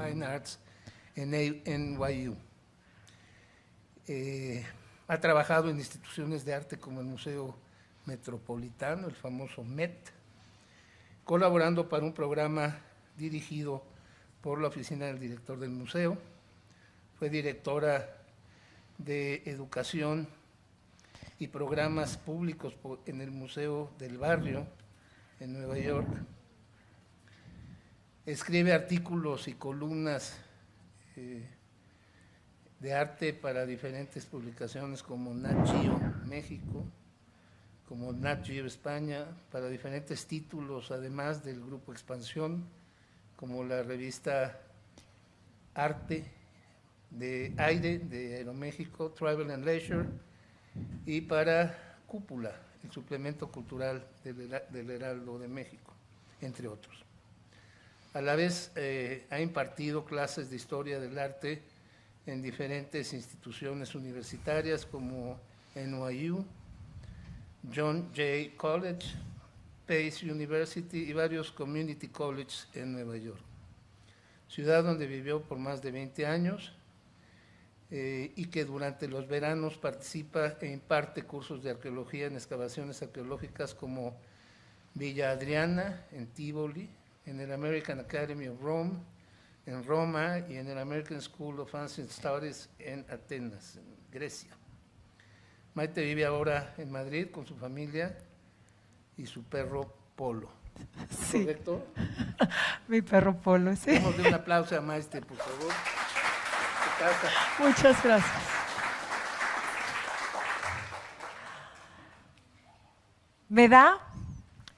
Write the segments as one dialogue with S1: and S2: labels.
S1: Fine Arts en NYU. Ha trabajado en instituciones de arte como el Museo Metropolitano, el famoso MET, colaborando para un programa dirigido por la oficina del director del museo. Fue directora de Educación y Programas Públicos en el Museo del Barrio en Nueva York. Escribe artículos y columnas de arte para diferentes publicaciones como Nat Geo México, como Nat Geo España, para diferentes títulos, además del Grupo Expansión, como la revista Arte de Aire de Aeroméxico, Travel and Leisure, y para Cúpula, el suplemento cultural del Heraldo de México, entre otros. A la vez ha impartido clases de historia del arte en diferentes instituciones universitarias como NYU, John Jay College, Pace University y varios community colleges en Nueva York, ciudad donde vivió por más de 20 años y que durante los veranos participa e imparte cursos de arqueología en excavaciones arqueológicas como Villa Adriana en Tivoli, en el American Academy of Rome en Roma y en el American School of Ancient Studies en Atenas, en Grecia. Maite vive ahora en Madrid con su familia y su perro Polo.
S2: Sí.
S1: ¿Correcto?
S2: Mi perro Polo, sí.
S1: Démosle un aplauso a Maite, por favor.
S2: Muchas gracias. Me da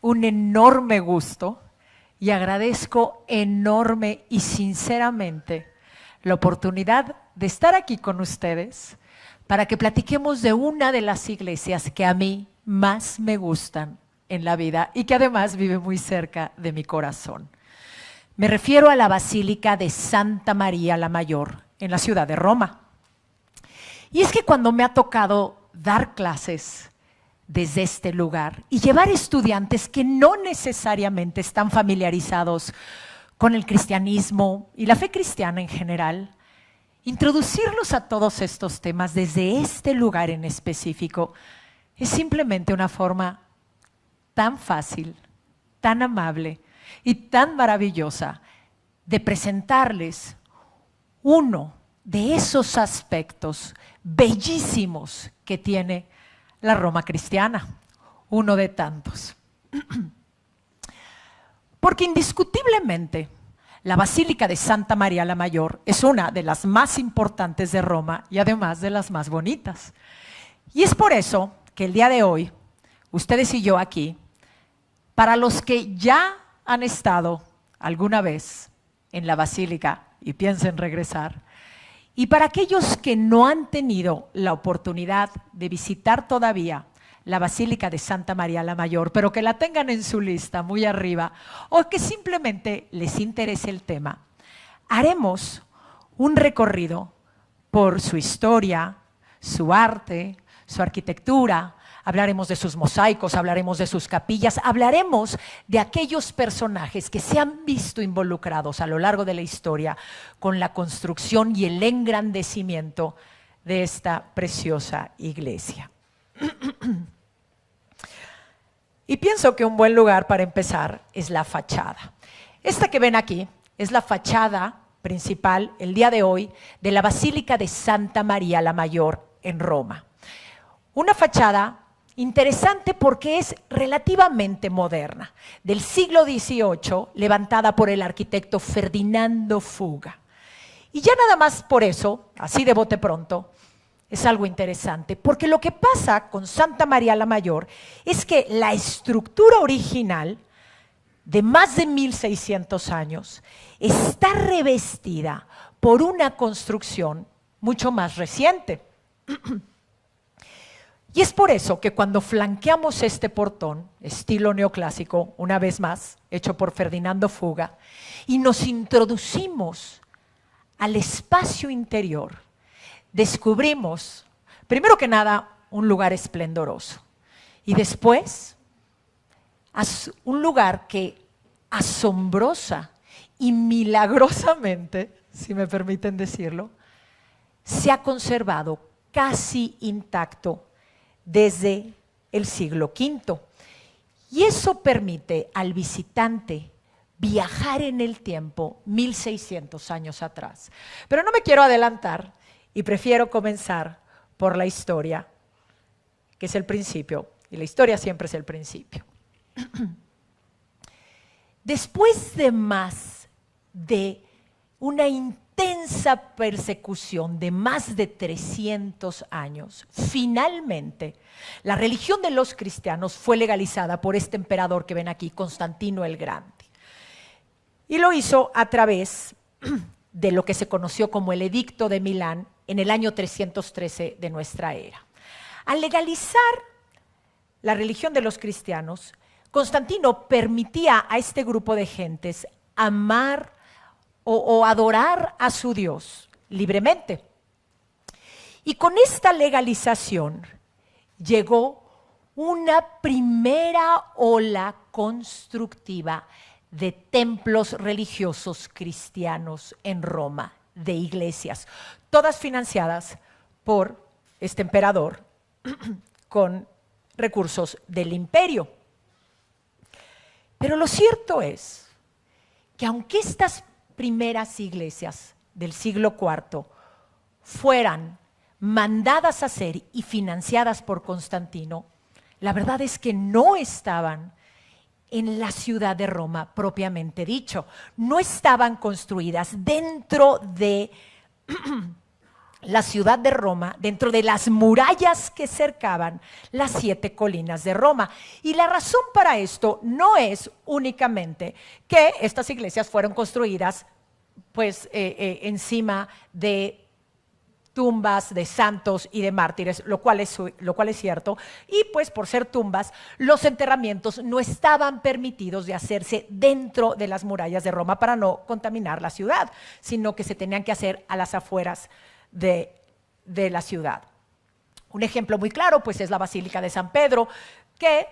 S2: un enorme gusto y agradezco enorme y sinceramente la oportunidad de estar aquí con ustedes para que platiquemos de una de las iglesias que a mí más me gustan en la vida y que además vive muy cerca de mi corazón. Me refiero a la Basílica de Santa María la Mayor en la ciudad de Roma. Y es que cuando me ha tocado dar clases desde este lugar y llevar estudiantes que no necesariamente están familiarizados con el cristianismo y la fe cristiana en general, introducirlos a todos estos temas desde este lugar en específico es simplemente una forma tan fácil, tan amable y tan maravillosa de presentarles uno de esos aspectos bellísimos que tiene la Roma cristiana, uno de tantos. Porque indiscutiblemente la Basílica de Santa María la Mayor es una de las más importantes de Roma y además de las más bonitas. Y es por eso que el día de hoy, ustedes y yo aquí, para los que ya han estado alguna vez en la Basílica y piensen regresar, y para aquellos que no han tenido la oportunidad de visitar todavía la Basílica de Santa María la Mayor, pero que la tengan en su lista muy arriba, o que simplemente les interese el tema, haremos un recorrido por su historia, su arte, su arquitectura. Hablaremos de sus mosaicos, hablaremos de sus capillas, hablaremos de aquellos personajes que se han visto involucrados a lo largo de la historia con la construcción y el engrandecimiento de esta preciosa iglesia. Y pienso que un buen lugar para empezar es la fachada. Esta que ven aquí es la fachada principal, el día de hoy, de la Basílica de Santa María la Mayor en Roma. Una fachada interesante porque es relativamente moderna, del siglo XVIII, levantada por el arquitecto Ferdinando Fuga. Y ya nada más por eso, así de bote pronto, es algo interesante, porque lo que pasa con Santa María la Mayor es que la estructura original, de más de 1600 años, está revestida por una construcción mucho más reciente. Y es por eso que cuando flanqueamos este portón, estilo neoclásico, una vez más, hecho por Ferdinando Fuga, y nos introducimos al espacio interior, descubrimos, primero que nada, un lugar esplendoroso. Y después, un lugar que asombrosa y milagrosamente si me permiten decirlo, se ha conservado casi intacto desde el siglo V. Y eso permite al visitante viajar en el tiempo 1600 años atrás. Pero no me quiero adelantar y prefiero comenzar por la historia, que es el principio, y la historia siempre es el principio. Después de más de una intensa persecución de más de 300 años, finalmente la religión de los cristianos fue legalizada por este emperador que ven aquí, Constantino el Grande. Y lo hizo a través de lo que se conoció como el Edicto de Milán en el año 313 de nuestra era. Al legalizar la religión de los cristianos, Constantino permitía a este grupo de gentes amar o adorar a su Dios libremente. Y con esta legalización llegó una primera ola constructiva de templos religiosos cristianos en Roma, de iglesias, todas financiadas por este emperador con recursos del imperio. Pero lo cierto es que aunque estas primeras iglesias del siglo IV fueran mandadas a hacer y financiadas por Constantino, la verdad es que no estaban en la ciudad de Roma propiamente dicho, no estaban construidas dentro de la ciudad de Roma, dentro de las murallas que cercaban las 7 colinas de Roma. Y la razón para esto no es únicamente que estas iglesias fueron construidas pues, encima de tumbas de santos y de mártires, lo cual es cierto, y pues por ser tumbas, los enterramientos no estaban permitidos de hacerse dentro de las murallas de Roma para no contaminar la ciudad, sino que se tenían que hacer a las afueras de la ciudad. Un ejemplo muy claro pues es la Basílica de San Pedro, que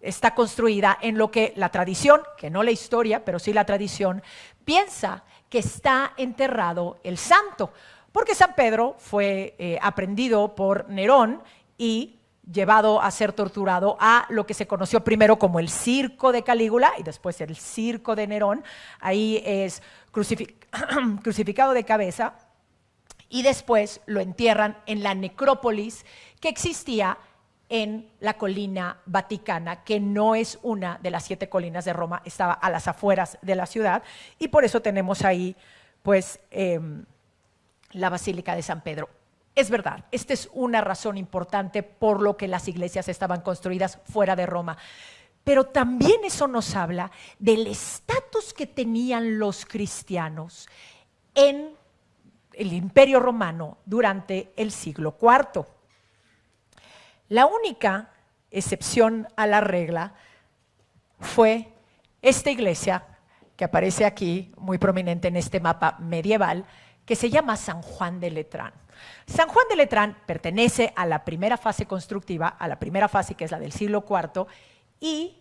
S2: está construida en lo que la tradición, que no la historia, pero sí la tradición, piensa que está enterrado el santo, porque San Pedro fue aprehendido por Nerón y llevado a ser torturado a lo que se conoció primero como el circo de Calígula y después el circo de Nerón. Ahí es crucificado de cabeza y después lo entierran en la necrópolis que existía en la colina Vaticana, que no es una de las 7 colinas de Roma, estaba a las afueras de la ciudad, y por eso tenemos ahí pues la Basílica de San Pedro. Es verdad, esta es una razón importante por lo que las iglesias estaban construidas fuera de Roma. Pero también eso nos habla del estatus que tenían los cristianos en el Imperio Romano durante el siglo IV. La única excepción a la regla fue esta iglesia que aparece aquí, muy prominente en este mapa medieval, que se llama San Juan de Letrán. San Juan de Letrán pertenece a la primera fase constructiva, a la primera fase que es la del siglo IV, y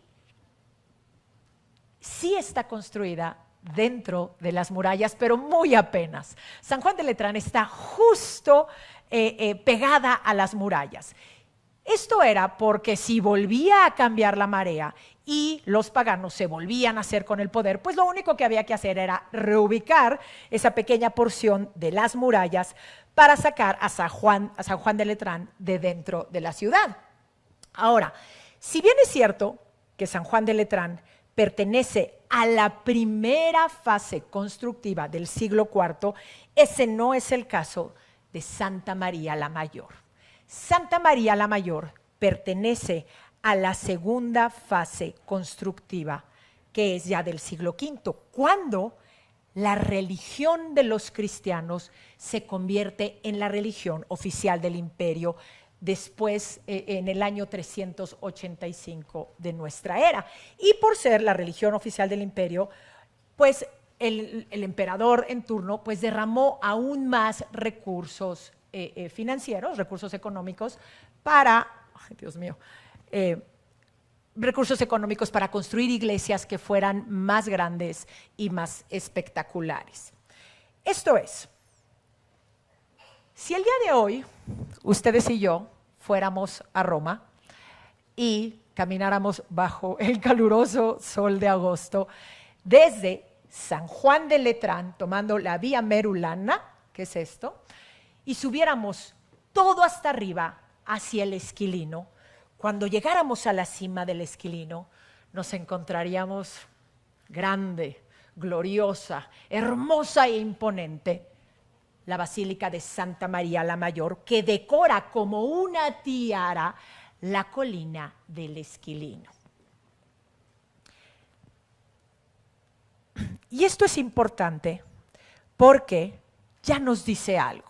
S2: sí está construida dentro de las murallas, pero muy apenas. San Juan de Letrán está justo pegada a las murallas. Esto era porque si volvía a cambiar la marea y los paganos se volvían a hacer con el poder, pues lo único que había que hacer era reubicar esa pequeña porción de las murallas para sacar a San Juan de Letrán de dentro de la ciudad. Ahora, si bien es cierto que San Juan de Letrán pertenece a la primera fase constructiva del siglo IV, ese no es el caso de Santa María la Mayor. Santa María la Mayor pertenece a la segunda fase constructiva, que es ya del siglo V, cuando la religión de los cristianos se convierte en la religión oficial del imperio después en el año 385 de nuestra era. Y por ser la religión oficial del imperio, pues el emperador en turno pues derramó aún más recursos financieros, recursos económicos para, ay, Dios mío, recursos económicos para construir iglesias que fueran más grandes y más espectaculares. Esto es, si el día de hoy ustedes y yo fuéramos a Roma y camináramos bajo el caluroso sol de agosto desde San Juan de Letrán, tomando la vía Merulana, que es esto, y subiéramos todo hasta arriba hacia el Esquilino, cuando llegáramos a la cima del Esquilino, nos encontraríamos grande, gloriosa, hermosa e imponente la Basílica de Santa María la Mayor, que decora como una tiara la colina del Esquilino. Y esto es importante porque ya nos dice algo.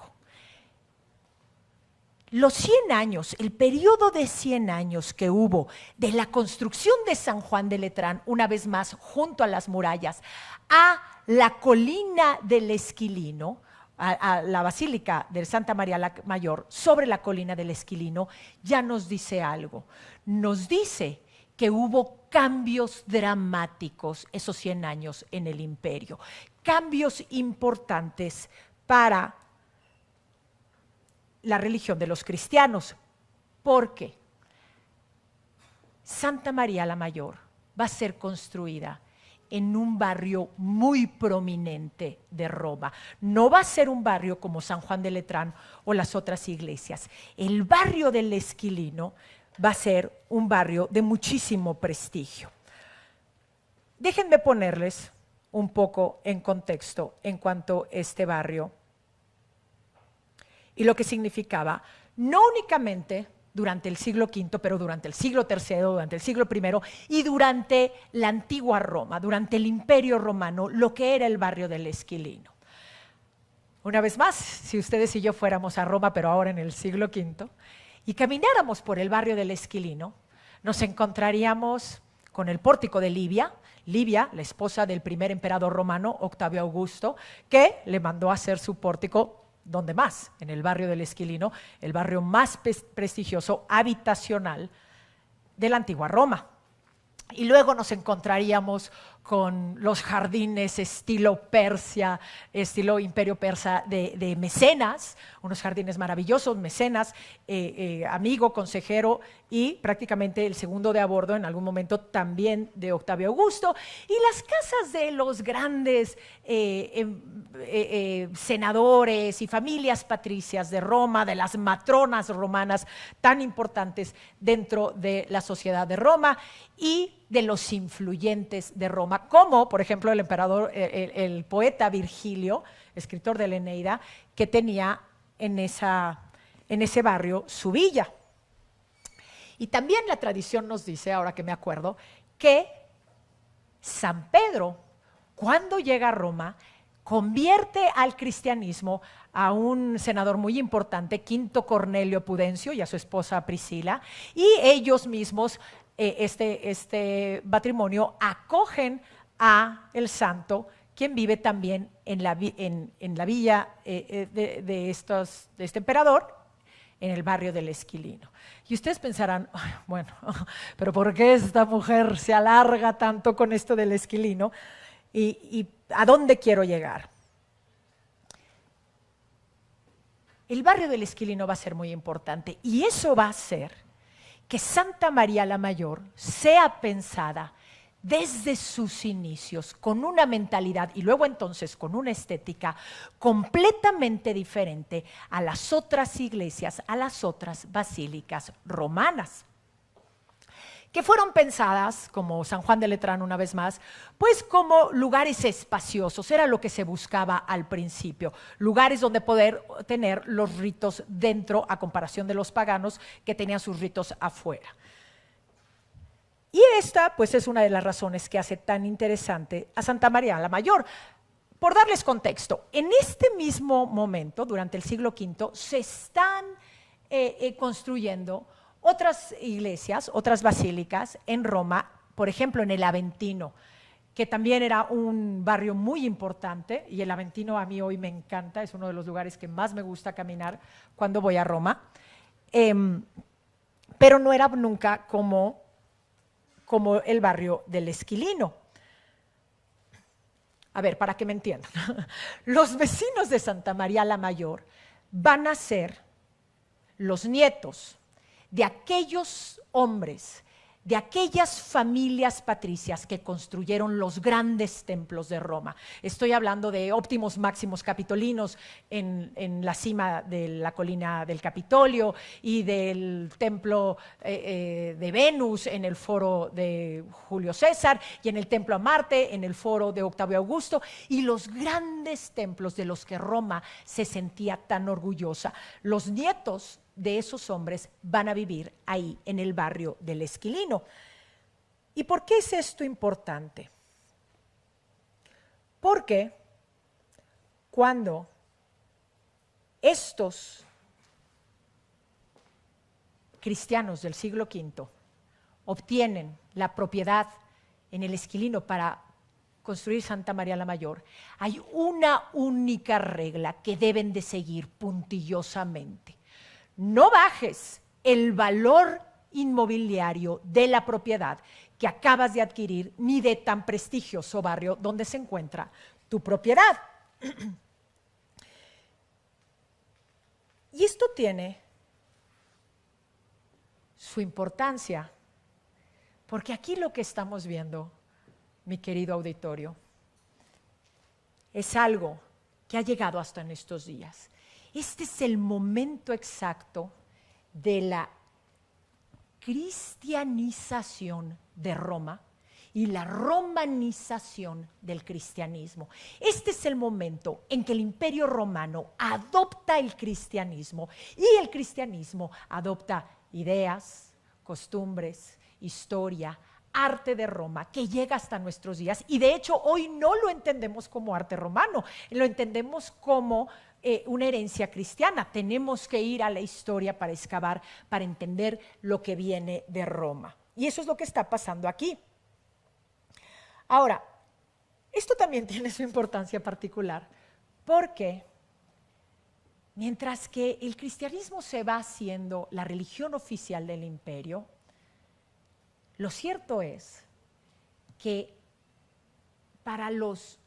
S2: Los 100 años, el periodo de 100 años que hubo de la construcción de San Juan de Letrán, una vez más junto a las murallas, a la colina del Esquilino, a la Basílica de Santa María la Mayor, sobre la colina del Esquilino, ya nos dice algo. Nos dice que hubo cambios dramáticos esos 100 años en el imperio, cambios importantes para la religión de los cristianos, porque Santa María la Mayor va a ser construida en un barrio muy prominente de Roma. No va a ser un barrio como San Juan de Letrán o las otras iglesias. El barrio del Esquilino va a ser un barrio de muchísimo prestigio. Déjenme ponerles un poco en contexto en cuanto a este barrio y lo que significaba, no únicamente durante el siglo V, pero durante el siglo III, durante el siglo I y durante la antigua Roma, durante el Imperio Romano, lo que era el barrio del Esquilino. Una vez más, si ustedes y yo fuéramos a Roma, pero ahora en el siglo V, y camináramos por el barrio del Esquilino, nos encontraríamos con el pórtico de Livia, la esposa del primer emperador romano, Octavio Augusto, que le mandó a hacer su pórtico. ¿Dónde más? En el barrio del Esquilino, el barrio más prestigioso habitacional de la antigua Roma. Y luego nos encontraríamos con los jardines estilo Persia, estilo Imperio Persa de Mecenas, unos jardines maravillosos, Mecenas, amigo, consejero y prácticamente el segundo de a bordo en algún momento también de Octavio Augusto, y las casas de los grandes senadores y familias patricias de Roma, de las matronas romanas tan importantes dentro de la sociedad de Roma y de los influyentes de Roma, como por ejemplo el emperador, el poeta Virgilio, escritor de la Eneida, que tenía en ese barrio su villa. Y también la tradición nos dice, ahora que me acuerdo, que San Pedro, cuando llega a Roma, convierte al cristianismo a un senador muy importante, Quinto Cornelio Pudencio, y a su esposa Priscila, y ellos mismos, este matrimonio, acogen a el santo, quien vive también en la villa de este emperador, en el barrio del Esquilino. Y ustedes pensarán, bueno, pero ¿por qué esta mujer se alarga tanto con esto del Esquilino? ¿Y a dónde quiero llegar? El barrio del Esquilino va a ser muy importante y eso va a hacer que Santa María la Mayor sea pensada desde sus inicios con una mentalidad y luego entonces con una estética completamente diferente a las otras iglesias, a las otras basílicas romanas, que fueron pensadas, como San Juan de Letrán una vez más, pues como lugares espaciosos, era lo que se buscaba al principio, lugares donde poder tener los ritos dentro a comparación de los paganos que tenían sus ritos afuera. Y esta pues es una de las razones que hace tan interesante a Santa María la Mayor. Por darles contexto, en este mismo momento, durante el siglo V, se están construyendo otras iglesias, otras basílicas en Roma, por ejemplo en el Aventino, que también era un barrio muy importante, y el Aventino a mí hoy me encanta, es uno de los lugares que más me gusta caminar cuando voy a Roma, pero no era nunca como el barrio del Esquilino. A ver, para que me entiendan, los vecinos de Santa María la Mayor van a ser los nietos de aquellos hombres, de aquellas familias patricias que construyeron los grandes templos de Roma. Estoy hablando de Óptimos Máximos Capitolinos en la cima de la colina del Capitolio y del templo de Venus en el foro de Julio César y en el templo a Marte en el foro de Octavio Augusto, y los grandes templos de los que Roma se sentía tan orgullosa. Los nietos de esos hombres van a vivir ahí, en el barrio del Esquilino. ¿Y por qué es esto importante? Porque cuando estos cristianos del siglo V obtienen la propiedad en el Esquilino para construir Santa María la Mayor, hay una única regla que deben de seguir puntillosamente: no bajes el valor inmobiliario de la propiedad que acabas de adquirir, ni de tan prestigioso barrio donde se encuentra tu propiedad. Y esto tiene su importancia, porque aquí lo que estamos viendo, mi querido auditorio, es algo que ha llegado hasta en estos días. Este es el momento exacto de la cristianización de Roma y la romanización del cristianismo. Este es el momento en que el Imperio Romano adopta el cristianismo y el cristianismo adopta ideas, costumbres, historia, arte de Roma que llega hasta nuestros días, y de hecho hoy no lo entendemos como arte romano, lo entendemos como una herencia cristiana. Tenemos que ir a la historia para excavar, para entender lo que viene de Roma. Y eso es lo que está pasando aquí. Ahora, esto también tiene su importancia particular, porque mientras que el cristianismo se va haciendo la religión oficial del imperio, lo cierto es que para los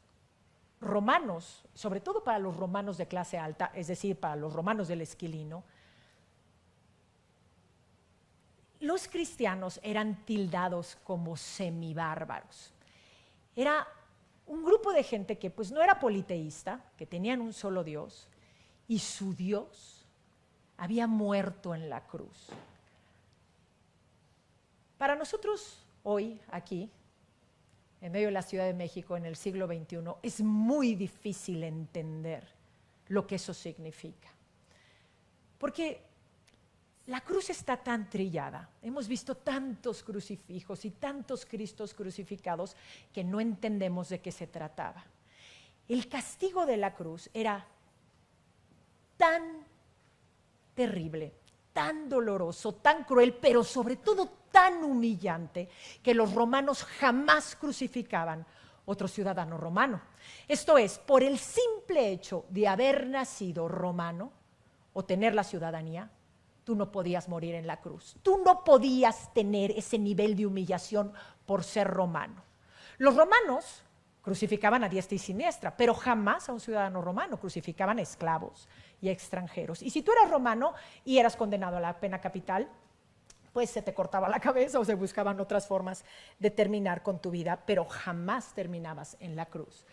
S2: romanos, sobre todo para los romanos de clase alta, es decir, para los romanos del Esquilino, los cristianos eran tildados como semibárbaros. Era un grupo de gente que pues no era politeísta, que tenían un solo Dios, y su Dios había muerto en la cruz. Para nosotros hoy, aquí, en medio de la Ciudad de México, en el siglo XXI, es muy difícil entender lo que eso significa. Porque la cruz está tan trillada, hemos visto tantos crucifijos y tantos Cristos crucificados que no entendemos de qué se trataba. El castigo de la cruz era tan terrible, tan doloroso, tan cruel, pero sobre todo tan humillante, que los romanos jamás crucificaban otro ciudadano romano. Esto es, por el simple hecho de haber nacido romano o tener la ciudadanía, tú no podías morir en la cruz. Tú no podías tener ese nivel de humillación por ser romano. Los romanos crucificaban a diestra y siniestra, pero jamás a un ciudadano romano, crucificaban a esclavos y a extranjeros. Y si tú eras romano y eras condenado a la pena capital, pues se te cortaba la cabeza o se buscaban otras formas de terminar con tu vida, pero jamás terminabas en la cruz.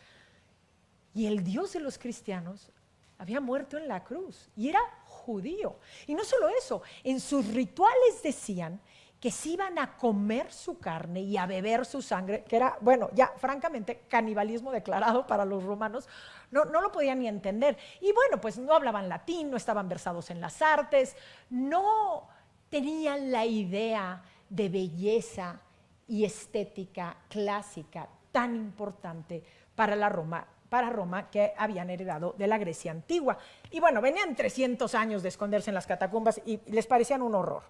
S2: Y el Dios de los cristianos había muerto en la cruz y era judío. Y no solo eso, en sus rituales decían que se iban a comer su carne y a beber su sangre, que era, bueno, ya francamente canibalismo declarado para los romanos, no lo podían ni entender. Y bueno, pues no hablaban latín, no estaban versados en las artes, no tenían la idea de belleza y estética clásica tan importante para Roma, que habían heredado de la Grecia antigua. Y bueno, venían 300 años de esconderse en las catacumbas y les parecían un horror.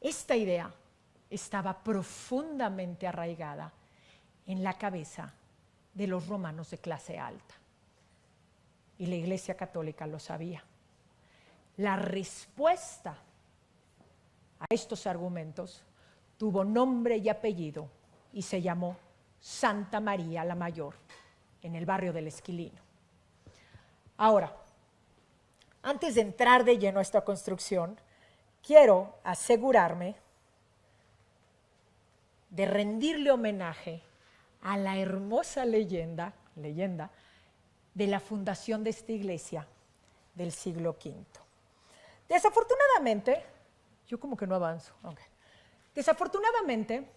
S2: Esta idea estaba profundamente arraigada en la cabeza de los romanos de clase alta. Y la Iglesia Católica lo sabía. La respuesta a estos argumentos tuvo nombre y apellido y se llamó Santa María la Mayor, en el barrio del Esquilino. Ahora, antes de entrar de lleno a esta construcción, quiero asegurarme de rendirle homenaje a la hermosa leyenda de la fundación de esta iglesia del siglo V. Desafortunadamente, yo como que no avanzo. Okay. Desafortunadamente,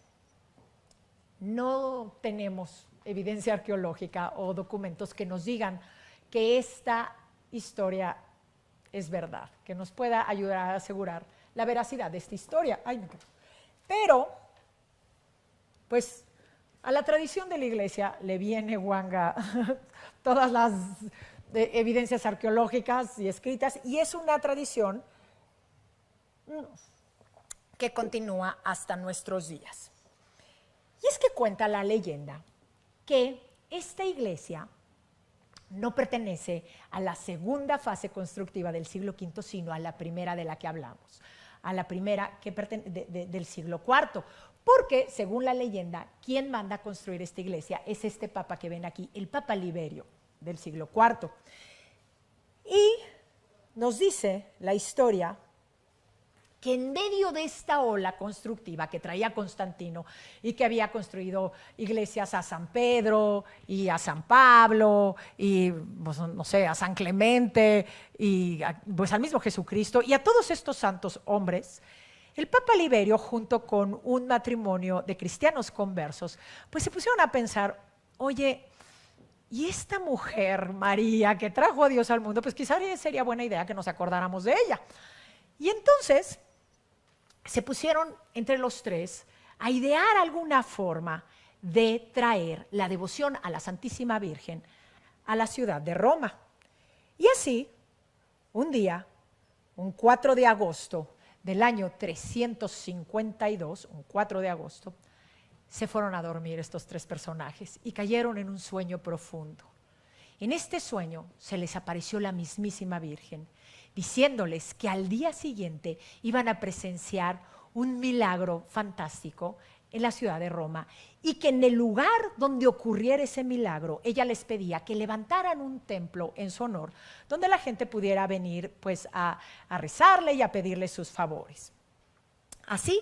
S2: no tenemos evidencia arqueológica o documentos que nos digan que esta historia es verdad, que nos pueda ayudar a asegurar la veracidad de esta historia. Ay, no. Pero, pues, a la tradición de la iglesia le viene guanga todas las evidencias arqueológicas y escritas, y es una tradición que continúa hasta nuestros días. Y es que cuenta la leyenda que esta iglesia no pertenece a la segunda fase constructiva del siglo V, sino a la primera de la que hablamos, a la primera del siglo IV, porque, según la leyenda, quien manda a construir esta iglesia es este papa que ven aquí, el Papa Liberio, del siglo IV. Y nos dice la historia que en medio de esta ola constructiva que traía Constantino y que había construido iglesias a San Pedro y a San Pablo y, pues, no sé, a San Clemente y pues al mismo Jesucristo y a todos estos santos hombres, el Papa Liberio, junto con un matrimonio de cristianos conversos, pues se pusieron a pensar, oye, y esta mujer, María, que trajo a Dios al mundo, pues quizás sería buena idea que nos acordáramos de ella. Y entonces se pusieron entre los tres a idear alguna forma de traer la devoción a la Santísima Virgen a la ciudad de Roma. Y así, un día, un 4 de agosto del año 352, un 4 de agosto, se fueron a dormir estos tres personajes y cayeron en un sueño profundo. En este sueño se les apareció la mismísima Virgen, diciéndoles que al día siguiente iban a presenciar un milagro fantástico en la ciudad de Roma y que en el lugar donde ocurriera ese milagro, ella les pedía que levantaran un templo en su honor, donde la gente pudiera venir pues a rezarle y a pedirle sus favores. Así,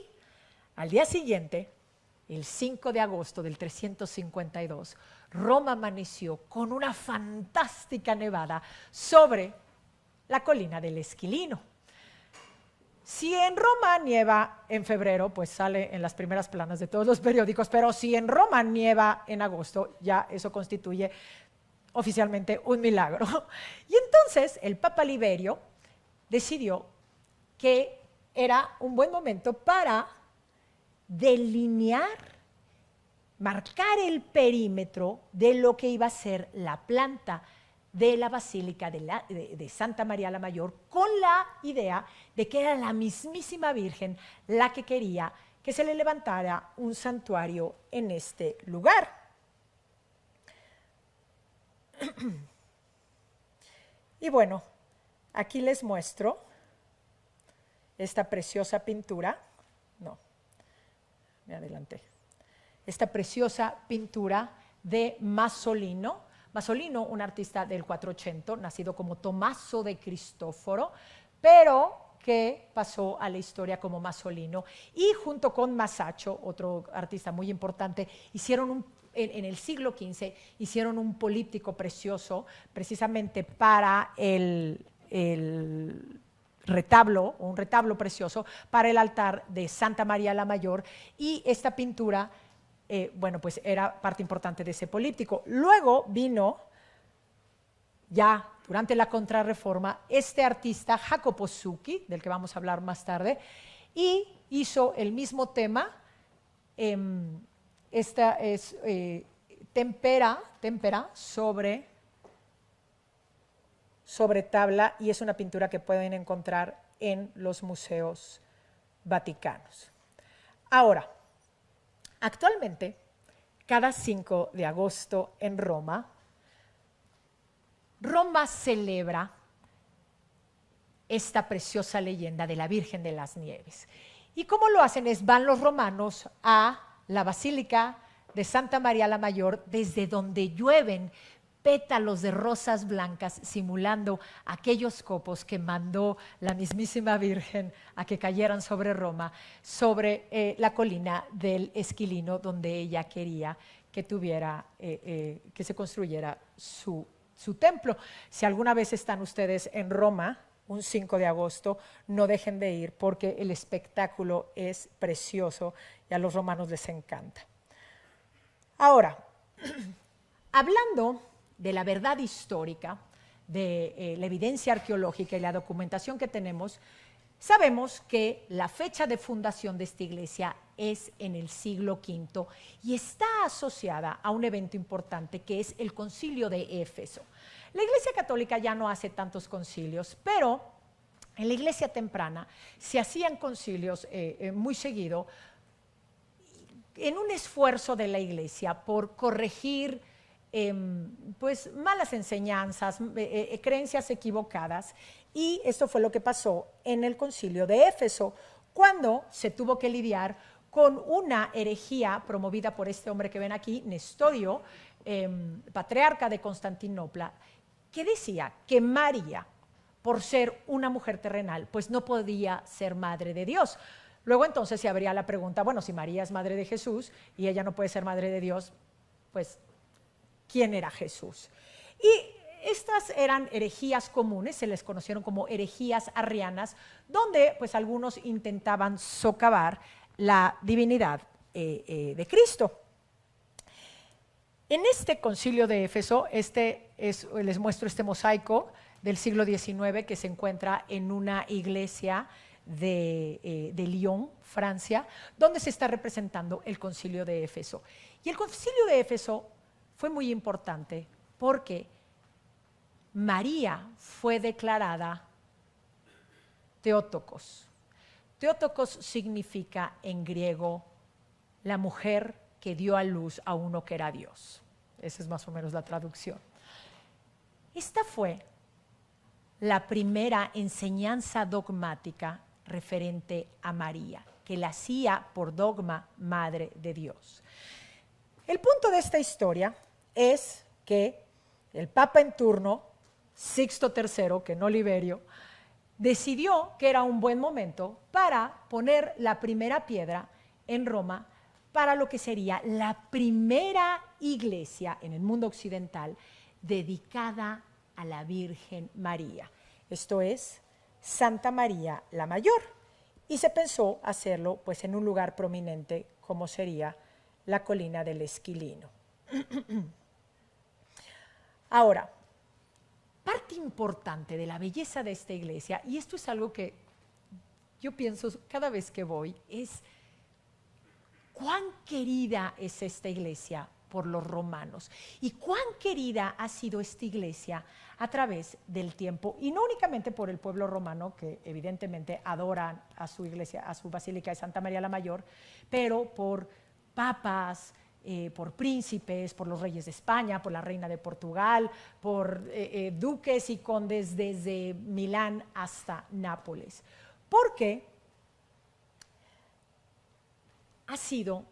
S2: al día siguiente, el 5 de agosto del 352, Roma amaneció con una fantástica nevada sobre la colina del Esquilino. Si en Roma nieva en febrero, pues sale en las primeras planas de todos los periódicos, pero si en Roma nieva en agosto, ya eso constituye oficialmente un milagro. Y entonces el Papa Liberio decidió que era un buen momento para delinear, marcar el perímetro de lo que iba a ser la planta de la Basílica de Santa María la Mayor, con la idea de que era la mismísima Virgen la que quería que se le levantara un santuario en este lugar. Y bueno, aquí les muestro esta preciosa pintura. No, me adelanté. Esta preciosa pintura de Masolino. Masolino, un artista del 480, nacido como Tommaso de Cristoforo, pero que pasó a la historia como Masolino, y junto con Masaccio, otro artista muy importante, hicieron en el siglo XV, hicieron un políptico precioso, precisamente para un retablo precioso para el altar de Santa María la Mayor, y esta pintura bueno, pues era parte importante de ese políptico. Luego vino, ya durante la Contrarreforma, este artista Jacopo Zucchi, del que vamos a hablar más tarde, y hizo el mismo tema. Esta es témpera sobre tabla, y es una pintura que pueden encontrar en los museos vaticanos. Ahora, actualmente, cada 5 de agosto en Roma celebra esta preciosa leyenda de la Virgen de las Nieves. Y cómo lo hacen es, van los romanos a la Basílica de Santa María la Mayor, desde donde llueven pétalos de rosas blancas, simulando aquellos copos que mandó la mismísima Virgen a que cayeran sobre Roma, sobre la colina del Esquilino, donde ella quería que tuviera, que se construyera su templo. Si alguna vez están ustedes en Roma, un 5 de agosto, no dejen de ir porque el espectáculo es precioso y a los romanos les encanta. Ahora, hablando de la verdad histórica, de la evidencia arqueológica y la documentación que tenemos, sabemos que la fecha de fundación de esta iglesia es en el siglo V y está asociada a un evento importante que es el Concilio de Éfeso. La Iglesia Católica ya no hace tantos concilios, pero en la iglesia temprana se hacían concilios muy seguido en un esfuerzo de la iglesia por corregir pues malas enseñanzas, creencias equivocadas, y esto fue lo que pasó en el Concilio de Éfeso, cuando se tuvo que lidiar con una herejía promovida por este hombre que ven aquí, Nestorio, patriarca de Constantinopla, que decía que María, por ser una mujer terrenal, pues no podía ser madre de Dios. Luego entonces se abría la pregunta, bueno, si María es madre de Jesús y ella no puede ser madre de Dios, pues ¿quién era Jesús? Y estas eran herejías comunes, se les conocieron como herejías arrianas, donde pues algunos intentaban socavar la divinidad de Cristo. En este concilio de Éfeso, les muestro este mosaico del siglo XIX que se encuentra en una iglesia de Lyon, Francia, donde se está representando el concilio de Éfeso. Y el concilio de Éfeso fue muy importante porque María fue declarada Theotokos. Theotokos significa en griego la mujer que dio a luz a uno que era Dios. Esa es más o menos la traducción. Esta fue la primera enseñanza dogmática referente a María, que la hacía por dogma Madre de Dios. El punto de esta historia es que el Papa en turno, Sixto III, que no Liberio, decidió que era un buen momento para poner la primera piedra en Roma para lo que sería la primera iglesia en el mundo occidental dedicada a la Virgen María. Esto es Santa María la Mayor. Y se pensó hacerlo pues en un lugar prominente como sería la colina del Esquilino. Ahora, parte importante de la belleza de esta iglesia, y esto es algo que yo pienso cada vez que voy, es cuán querida es esta iglesia por los romanos y cuán querida ha sido esta iglesia a través del tiempo, y no únicamente por el pueblo romano, que evidentemente adoran a su iglesia, a su basílica de Santa María la Mayor, pero por papas, por príncipes, por los reyes de España, por la reina de Portugal, por duques y condes desde Milán hasta Nápoles, porque ha sido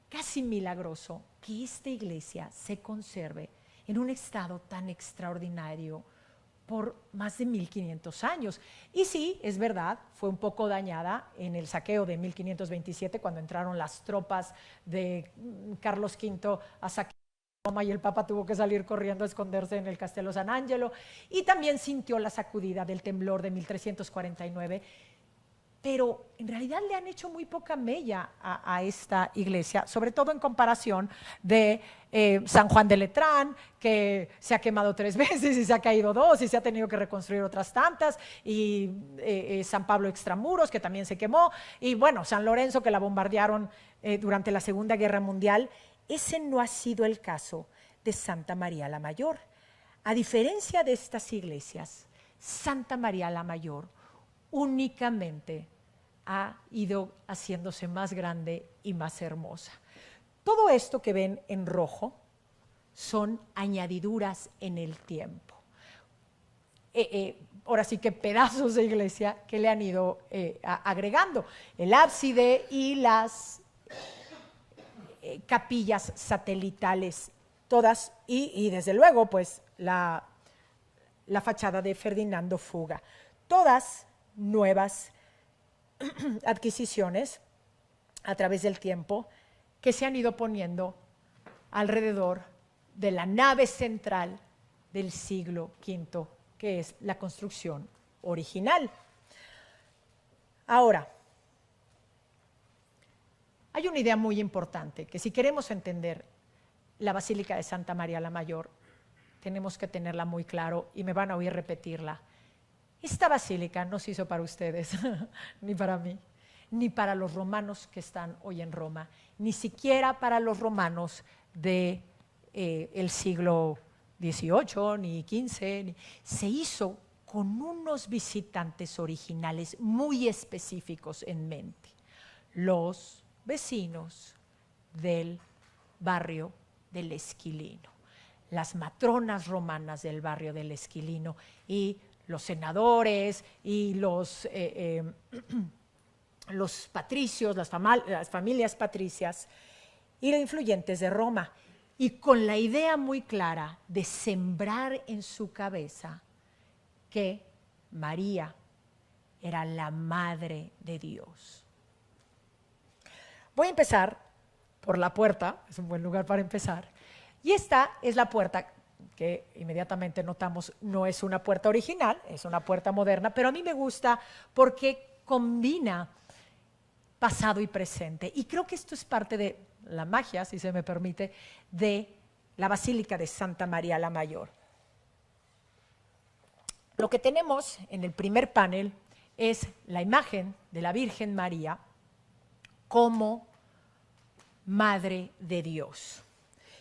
S2: casi milagroso que esta iglesia se conserve en un estado tan extraordinario por más de 1500 años. Y sí, es verdad, fue un poco dañada en el saqueo de 1527, cuando entraron las tropas de Carlos V a saquear Roma y el Papa tuvo que salir corriendo a esconderse en el Castello San Angelo, y también sintió la sacudida del temblor de 1349, pero en realidad le han hecho muy poca mella a esta iglesia, sobre todo en comparación de San Juan de Letrán, que se ha quemado 3 veces y se ha caído 2 y se ha tenido que reconstruir otras tantas, y San Pablo Extramuros, que también se quemó, y bueno, San Lorenzo, que la bombardearon durante la Segunda Guerra Mundial. Ese no ha sido el caso de Santa María la Mayor. A diferencia de estas iglesias, Santa María la Mayor únicamente ha ido haciéndose más grande y más hermosa. Todo esto que ven en rojo son añadiduras en el tiempo. Ahora sí que pedazos de iglesia que le han ido agregando. El ábside y las
S3: capillas satelitales, todas, y desde luego, pues, la fachada de Ferdinando Fuga. Todas nuevas adquisiciones a través del tiempo que se han ido poniendo alrededor de la nave central del siglo V, que es la construcción original. Ahora, hay una idea muy importante, que si queremos entender la Basílica de Santa María la Mayor, tenemos que tenerla muy claro y me van a oír repetirla. Esta basílica no se hizo para ustedes, ni para mí, ni para los romanos que están hoy en Roma, ni siquiera para los romanos del siglo XVIII, ni XV. Se hizo con unos visitantes originales muy específicos en mente, los vecinos del barrio del Esquilino, las matronas romanas del barrio del Esquilino y los senadores y los patricios, las familias patricias y los influyentes de Roma, y con la idea muy clara de sembrar en su cabeza que María era la Madre de Dios. Voy a empezar por la puerta, es un buen lugar para empezar, y esta es la puerta que inmediatamente notamos no es una puerta original, es una puerta moderna, pero a mí me gusta porque combina pasado y presente. Y creo que esto es parte de la magia, si se me permite, de la Basílica de Santa María la Mayor. Lo que tenemos en el primer panel es la imagen de la Virgen María como Madre de Dios.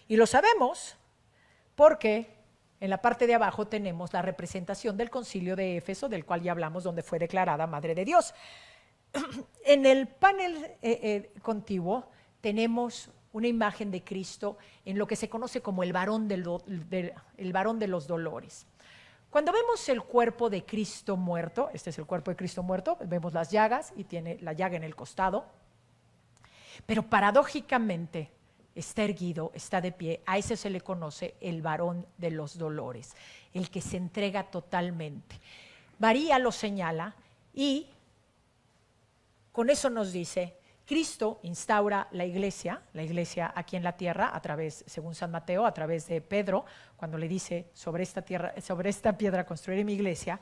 S3: Y lo sabemos porque en la parte de abajo tenemos la representación del Concilio de Éfeso, del cual ya hablamos, donde fue declarada Madre de Dios. En el panel contiguo tenemos una imagen de Cristo en lo que se conoce como el varón de los dolores. Cuando vemos el cuerpo de Cristo muerto, este es el cuerpo de Cristo muerto, vemos las llagas y tiene la llaga en el costado, pero paradójicamente está erguido, está de pie, a ese se le conoce el varón de los dolores, el que se entrega totalmente. María lo señala y con eso nos dice, Cristo instaura la iglesia aquí en la tierra, a través, según San Mateo, a través de Pedro, cuando le dice sobre esta piedra construiré mi iglesia,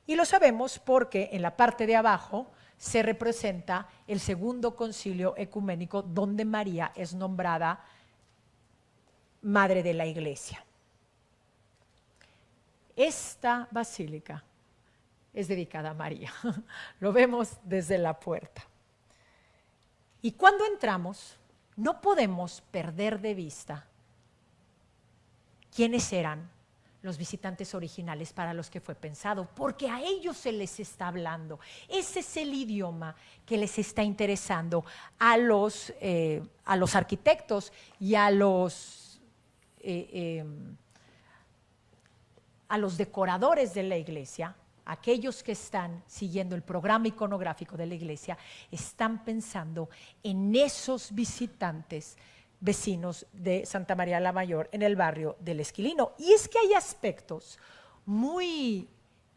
S3: y lo sabemos porque en la parte de abajo se representa el segundo concilio ecuménico donde María es nombrada Madre de la Iglesia. Esta basílica es dedicada a María, lo vemos desde la puerta. Y cuando entramos, no podemos perder de vista quiénes eran los visitantes originales para los que fue pensado, porque a ellos se les está hablando. Ese es el idioma que les está interesando a los arquitectos y a los decoradores de la iglesia. Aquellos que están siguiendo el programa iconográfico de la iglesia están pensando en esos visitantes vecinos de Santa María la Mayor en el barrio del Esquilino. Y es que hay aspectos muy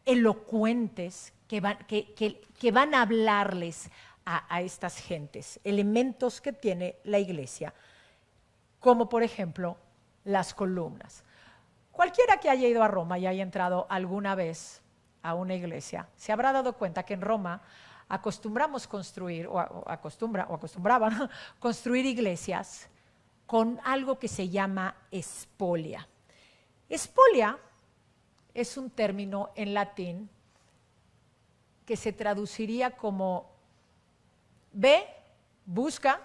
S3: elocuentes que van a hablarles a estas gentes, elementos que tiene la iglesia, como por ejemplo las columnas. Cualquiera que haya ido a Roma y haya entrado alguna vez a una iglesia se habrá dado cuenta que en Roma acostumbramos construir, acostumbraban construir iglesias con algo que se llama espolia. Espolia es un término en latín que se traduciría como ve, busca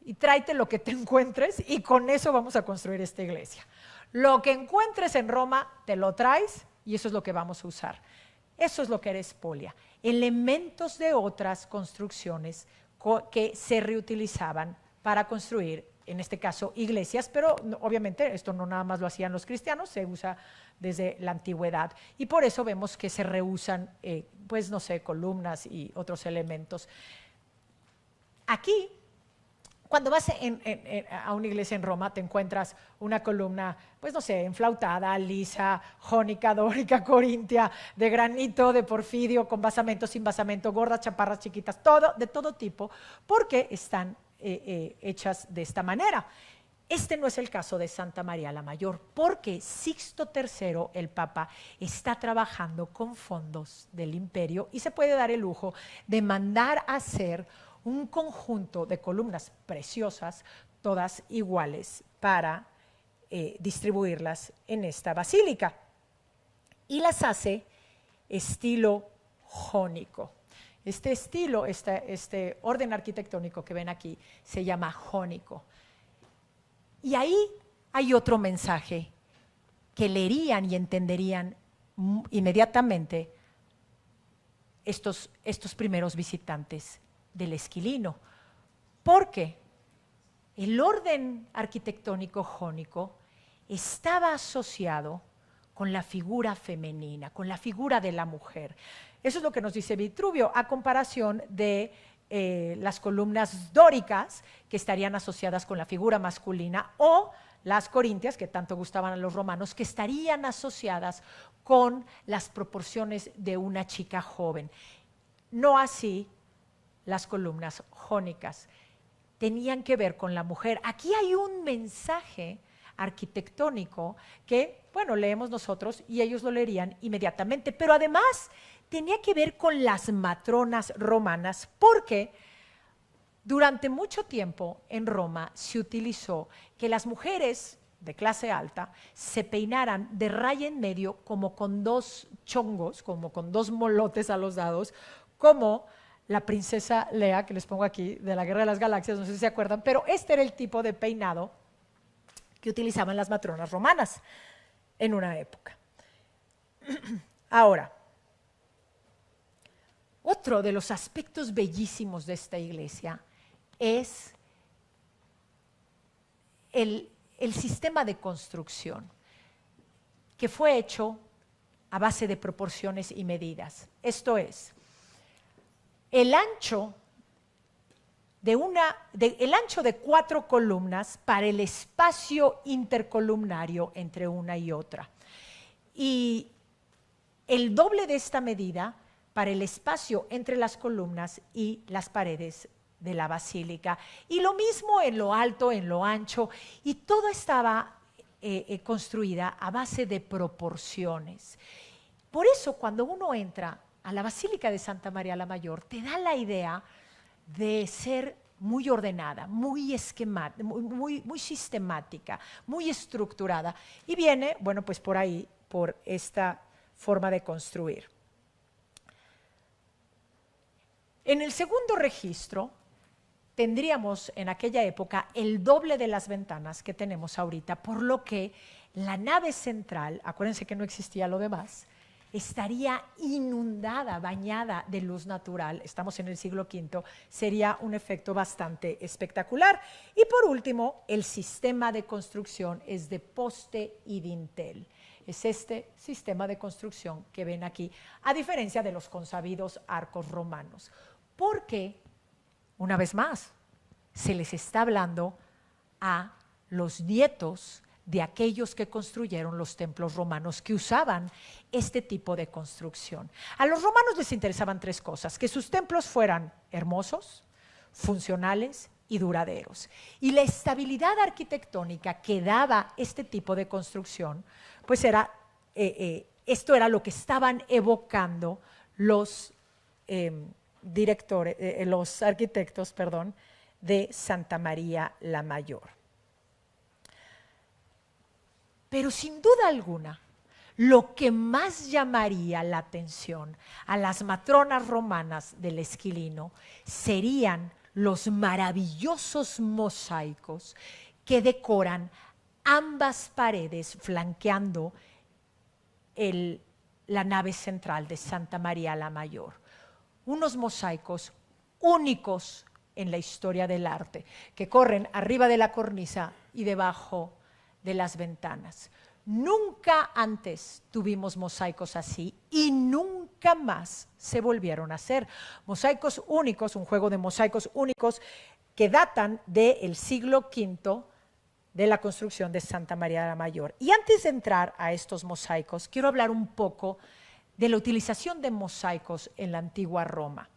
S3: y tráete lo que te encuentres y con eso vamos a construir esta iglesia. Lo que encuentres en Roma te lo traes y eso es lo que vamos a usar. Eso es lo que era espolia. Elementos de otras construcciones que se reutilizaban para construir, en este caso, iglesias, pero obviamente esto no nada más lo hacían los cristianos, se usa desde la antigüedad. Y por eso vemos que se reusan, pues no sé, columnas y otros elementos. Aquí Cuando vas a una iglesia en Roma, te encuentras una columna, pues no sé, enflautada, lisa, jónica, dórica, corintia, de granito, de porfirio, con basamento, sin basamento, gordas, chaparras, chiquitas, todo, de todo tipo, porque están hechas de esta manera. Este no es el caso de Santa María la Mayor, porque Sixto III, el Papa, está trabajando con fondos del imperio y se puede dar el lujo de mandar a hacer un conjunto de columnas preciosas, todas iguales, para distribuirlas en esta basílica. Y las hace estilo jónico. Este estilo, este orden arquitectónico que ven aquí, se llama jónico. Y ahí hay otro mensaje que leerían y entenderían inmediatamente estos primeros visitantes del Esquilino, porque el orden arquitectónico jónico estaba asociado con la figura femenina, con la figura de la mujer. Eso es lo que nos dice Vitruvio, a comparación de las columnas dóricas, que estarían asociadas con la figura masculina, o las corintias, que tanto gustaban a los romanos, que estarían asociadas con las proporciones de una chica joven. No así las columnas jónicas, tenían que ver con la mujer. Aquí hay un mensaje arquitectónico que, bueno, leemos nosotros y ellos lo leerían inmediatamente, pero además tenía que ver con las matronas romanas, porque durante mucho tiempo en Roma se utilizó que las mujeres de clase alta se peinaran de raya en medio, como con dos chongos, como con dos molotes a los lados, como la princesa Lea, que les pongo aquí, de la Guerra de las Galaxias, no sé si se acuerdan, pero este era el tipo de peinado que utilizaban las matronas romanas en una época. Ahora, otro de los aspectos bellísimos de esta iglesia es el sistema de construcción, que fue hecho a base de proporciones y medidas. Esto es, el ancho de 4 columnas para el espacio intercolumnario entre una y otra, y el doble de esta medida para el espacio entre las columnas y las paredes de la basílica, y lo mismo en lo alto, en lo ancho, y todo estaba construida a base de proporciones. Por eso, cuando uno entra a la Basílica de Santa María la Mayor, te da la idea de ser muy ordenada, muy esquemática, muy sistemática, muy estructurada, y viene, bueno, pues por ahí, por esta forma de construir. En el segundo registro tendríamos en aquella época el doble de las ventanas que tenemos ahorita, por lo que la nave central, acuérdense que no existía lo demás, estaría inundada, bañada de luz natural. Estamos en el siglo V, sería un efecto bastante espectacular. Y por último, el sistema de construcción es de poste y dintel. Es este sistema de construcción que ven aquí, a diferencia de los consabidos arcos romanos. Porque, una vez más, se les está hablando a los nietos de aquellos que construyeron los templos romanos, que usaban este tipo de construcción. A los romanos les interesaban 3 cosas: que sus templos fueran hermosos, funcionales y duraderos. Y la estabilidad arquitectónica que daba este tipo de construcción, pues era, esto era lo que estaban evocando los los arquitectos, de Santa María la Mayor. Pero sin duda alguna, lo que más llamaría la atención a las matronas romanas del Esquilino serían los maravillosos mosaicos que decoran ambas paredes flanqueando la nave central de Santa María la Mayor. Unos mosaicos únicos en la historia del arte, que corren arriba de la cornisa y debajo de las ventanas. Nunca antes tuvimos mosaicos así, y nunca nunca más se volvieron a hacer. Mosaicos únicos, un juego de mosaicos únicos que datan del siglo V de la construcción de Santa María la Mayor. Y antes de entrar a estos mosaicos, quiero hablar un poco de la utilización de mosaicos en la antigua Roma.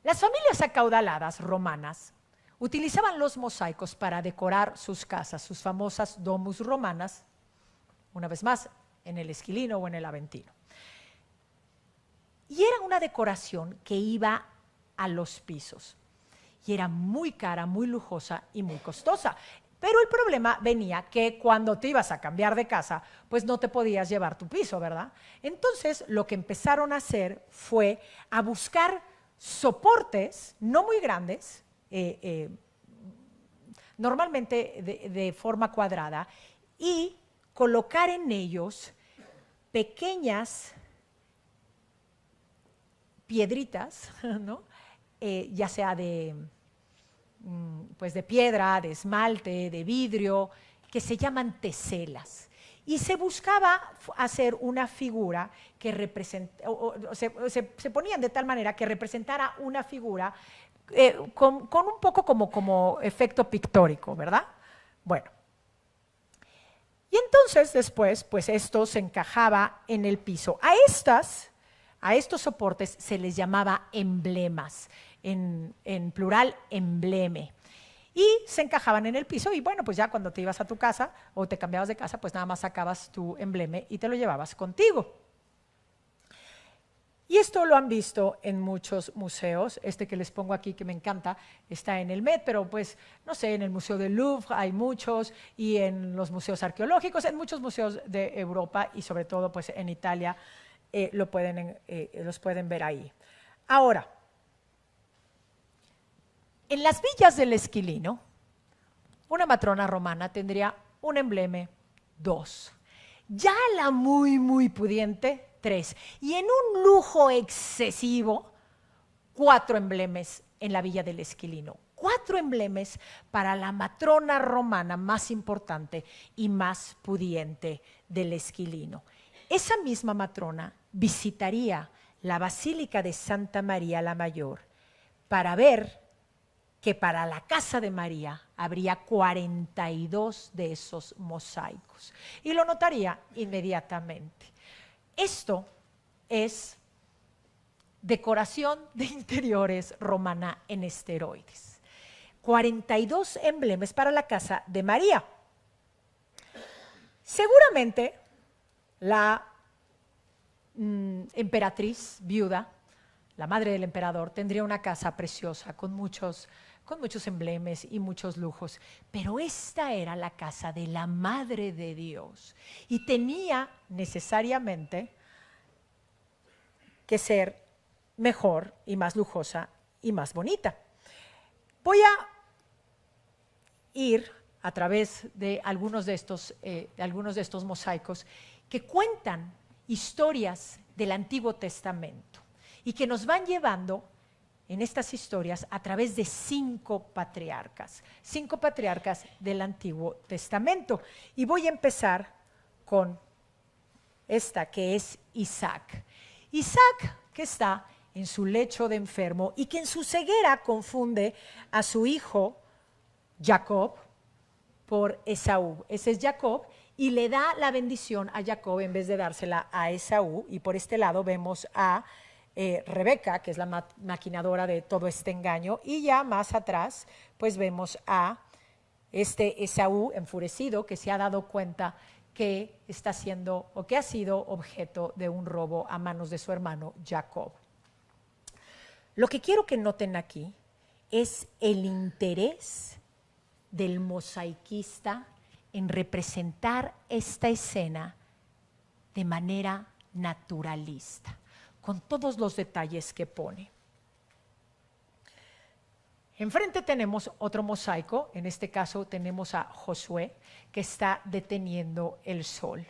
S3: Las familias acaudaladas romanas utilizaban los mosaicos para decorar sus casas, sus famosas domus romanas, una vez más, en el Esquilino o en el Aventino. Y era una decoración que iba a los pisos. Y era muy cara, muy lujosa y muy costosa. Pero el problema venía que cuando te ibas a cambiar de casa, pues no te podías llevar tu piso, ¿verdad? Entonces, lo que empezaron a hacer fue a buscar soportes no muy grandes, normalmente de forma cuadrada, y colocar en ellos pequeñas piedritas, ¿no? Ya sea pues de piedra, de esmalte, de vidrio, que se llaman teselas. Y se buscaba hacer una figura que se ponían de tal manera que representara una figura con un poco como efecto pictórico, ¿verdad? Bueno. Y entonces después, pues esto se encajaba en el piso. A estos soportes se les llamaba emblemas, en plural, embleme. Y se encajaban en el piso y bueno, pues ya cuando te ibas a tu casa o te cambiabas de casa, pues nada más sacabas tu embleme y te lo llevabas contigo. Y esto lo han visto en muchos museos. Este que les pongo aquí, que me encanta, está en el Met, pero pues, no sé, en el Museo del Louvre hay muchos, y en los museos arqueológicos, en muchos museos de Europa y sobre todo pues en Italia los pueden ver ahí. Ahora, en las villas del Esquilino, una matrona romana tendría un embleme, 2. Ya la muy, muy pudiente, 3. Y en un lujo excesivo, 4 emblemes en la villa del Esquilino. 4 emblemes para la matrona romana más importante y más pudiente del Esquilino. Esa misma matrona visitaría la Basílica de Santa María la Mayor para ver que para la casa de María habría 42 de esos mosaicos. Y lo notaría inmediatamente. Esto es decoración de interiores romana en esteroides. 42 emblemas para la casa de María. Seguramente la emperatriz viuda, la madre del emperador, tendría una casa preciosa con muchos emblemas y muchos lujos, pero esta era la casa de la Madre de Dios y tenía necesariamente que ser mejor y más lujosa y más bonita. Voy a ir a través de algunos de estos mosaicos que cuentan historias del Antiguo Testamento y que nos van llevando en estas historias a través de 5 patriarcas del Antiguo Testamento. Y voy a empezar con esta, que es Isaac. Isaac, que está en su lecho de enfermo y que en su ceguera confunde a su hijo Jacob por Esaú. Ese es Jacob, y le da la bendición a Jacob en vez de dársela a Esaú. Y por este lado vemos a Rebeca, que es la maquinadora de todo este engaño, y ya más atrás pues vemos a este Esaú enfurecido, que se ha dado cuenta que está siendo o que ha sido objeto de un robo a manos de su hermano Jacob. Lo que quiero que noten aquí es el interés del mosaiquista en representar esta escena de manera naturalista, con todos los detalles que pone. Enfrente tenemos otro mosaico, en este caso tenemos a Josué, que está deteniendo el sol.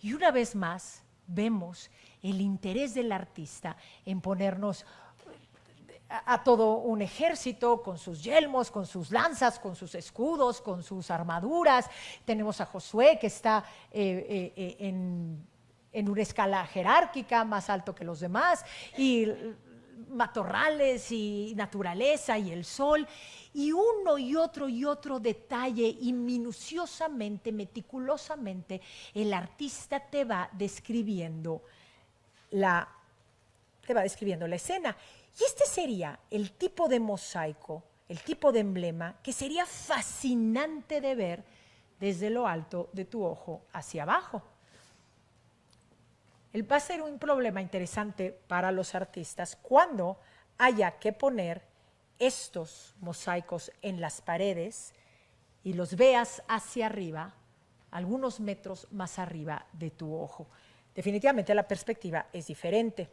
S3: Y una vez más vemos el interés del artista en ponernos a todo un ejército con sus yelmos, con sus lanzas, con sus escudos, con sus armaduras. Tenemos a Josué que está en una escala jerárquica, más alto que los demás, y matorrales y naturaleza y el sol, y uno y otro detalle, y minuciosamente, meticulosamente, el artista te va describiendo la escena. Y este sería el tipo de mosaico, el tipo de emblema que sería fascinante de ver desde lo alto de tu ojo hacia abajo. Va a ser un problema interesante para los artistas cuando haya que poner estos mosaicos en las paredes y los veas hacia arriba, algunos metros más arriba de tu ojo. Definitivamente la perspectiva es diferente.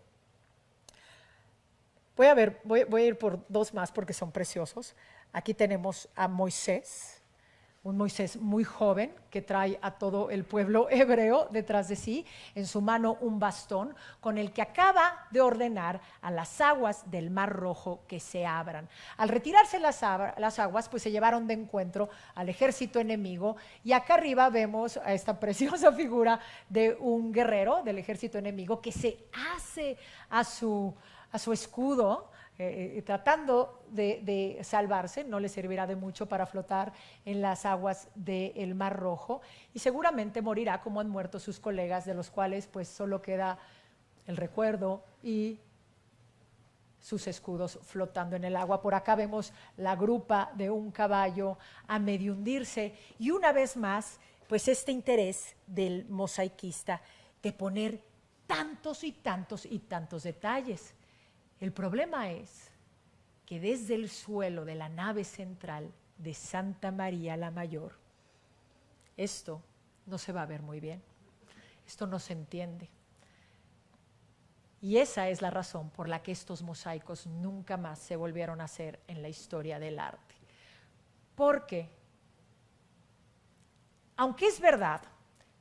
S3: Voy a ir por dos más porque son preciosos. Aquí tenemos a Moisés, un Moisés muy joven que trae a todo el pueblo hebreo detrás de sí, en su mano un bastón con el que acaba de ordenar a las aguas del Mar Rojo que se abran. Al retirarse las aguas, pues se llevaron de encuentro al ejército enemigo, y acá arriba vemos a esta preciosa figura de un guerrero del ejército enemigo que se hace a su escudo, tratando de salvarse. No le servirá de mucho para flotar en las aguas del Mar Rojo, y seguramente morirá como han muerto sus colegas, de los cuales pues solo queda el recuerdo y sus escudos flotando en el agua. Por acá vemos la grupa de un caballo a medio hundirse, y una vez más pues este interés del mosaiquista de poner tantos y tantos y tantos detalles. El problema es que desde el suelo de la nave central de Santa María la Mayor, esto no se va a ver muy bien, esto no se entiende. Y esa es la razón por la que estos mosaicos nunca más se volvieron a hacer en la historia del arte. Porque, aunque es verdad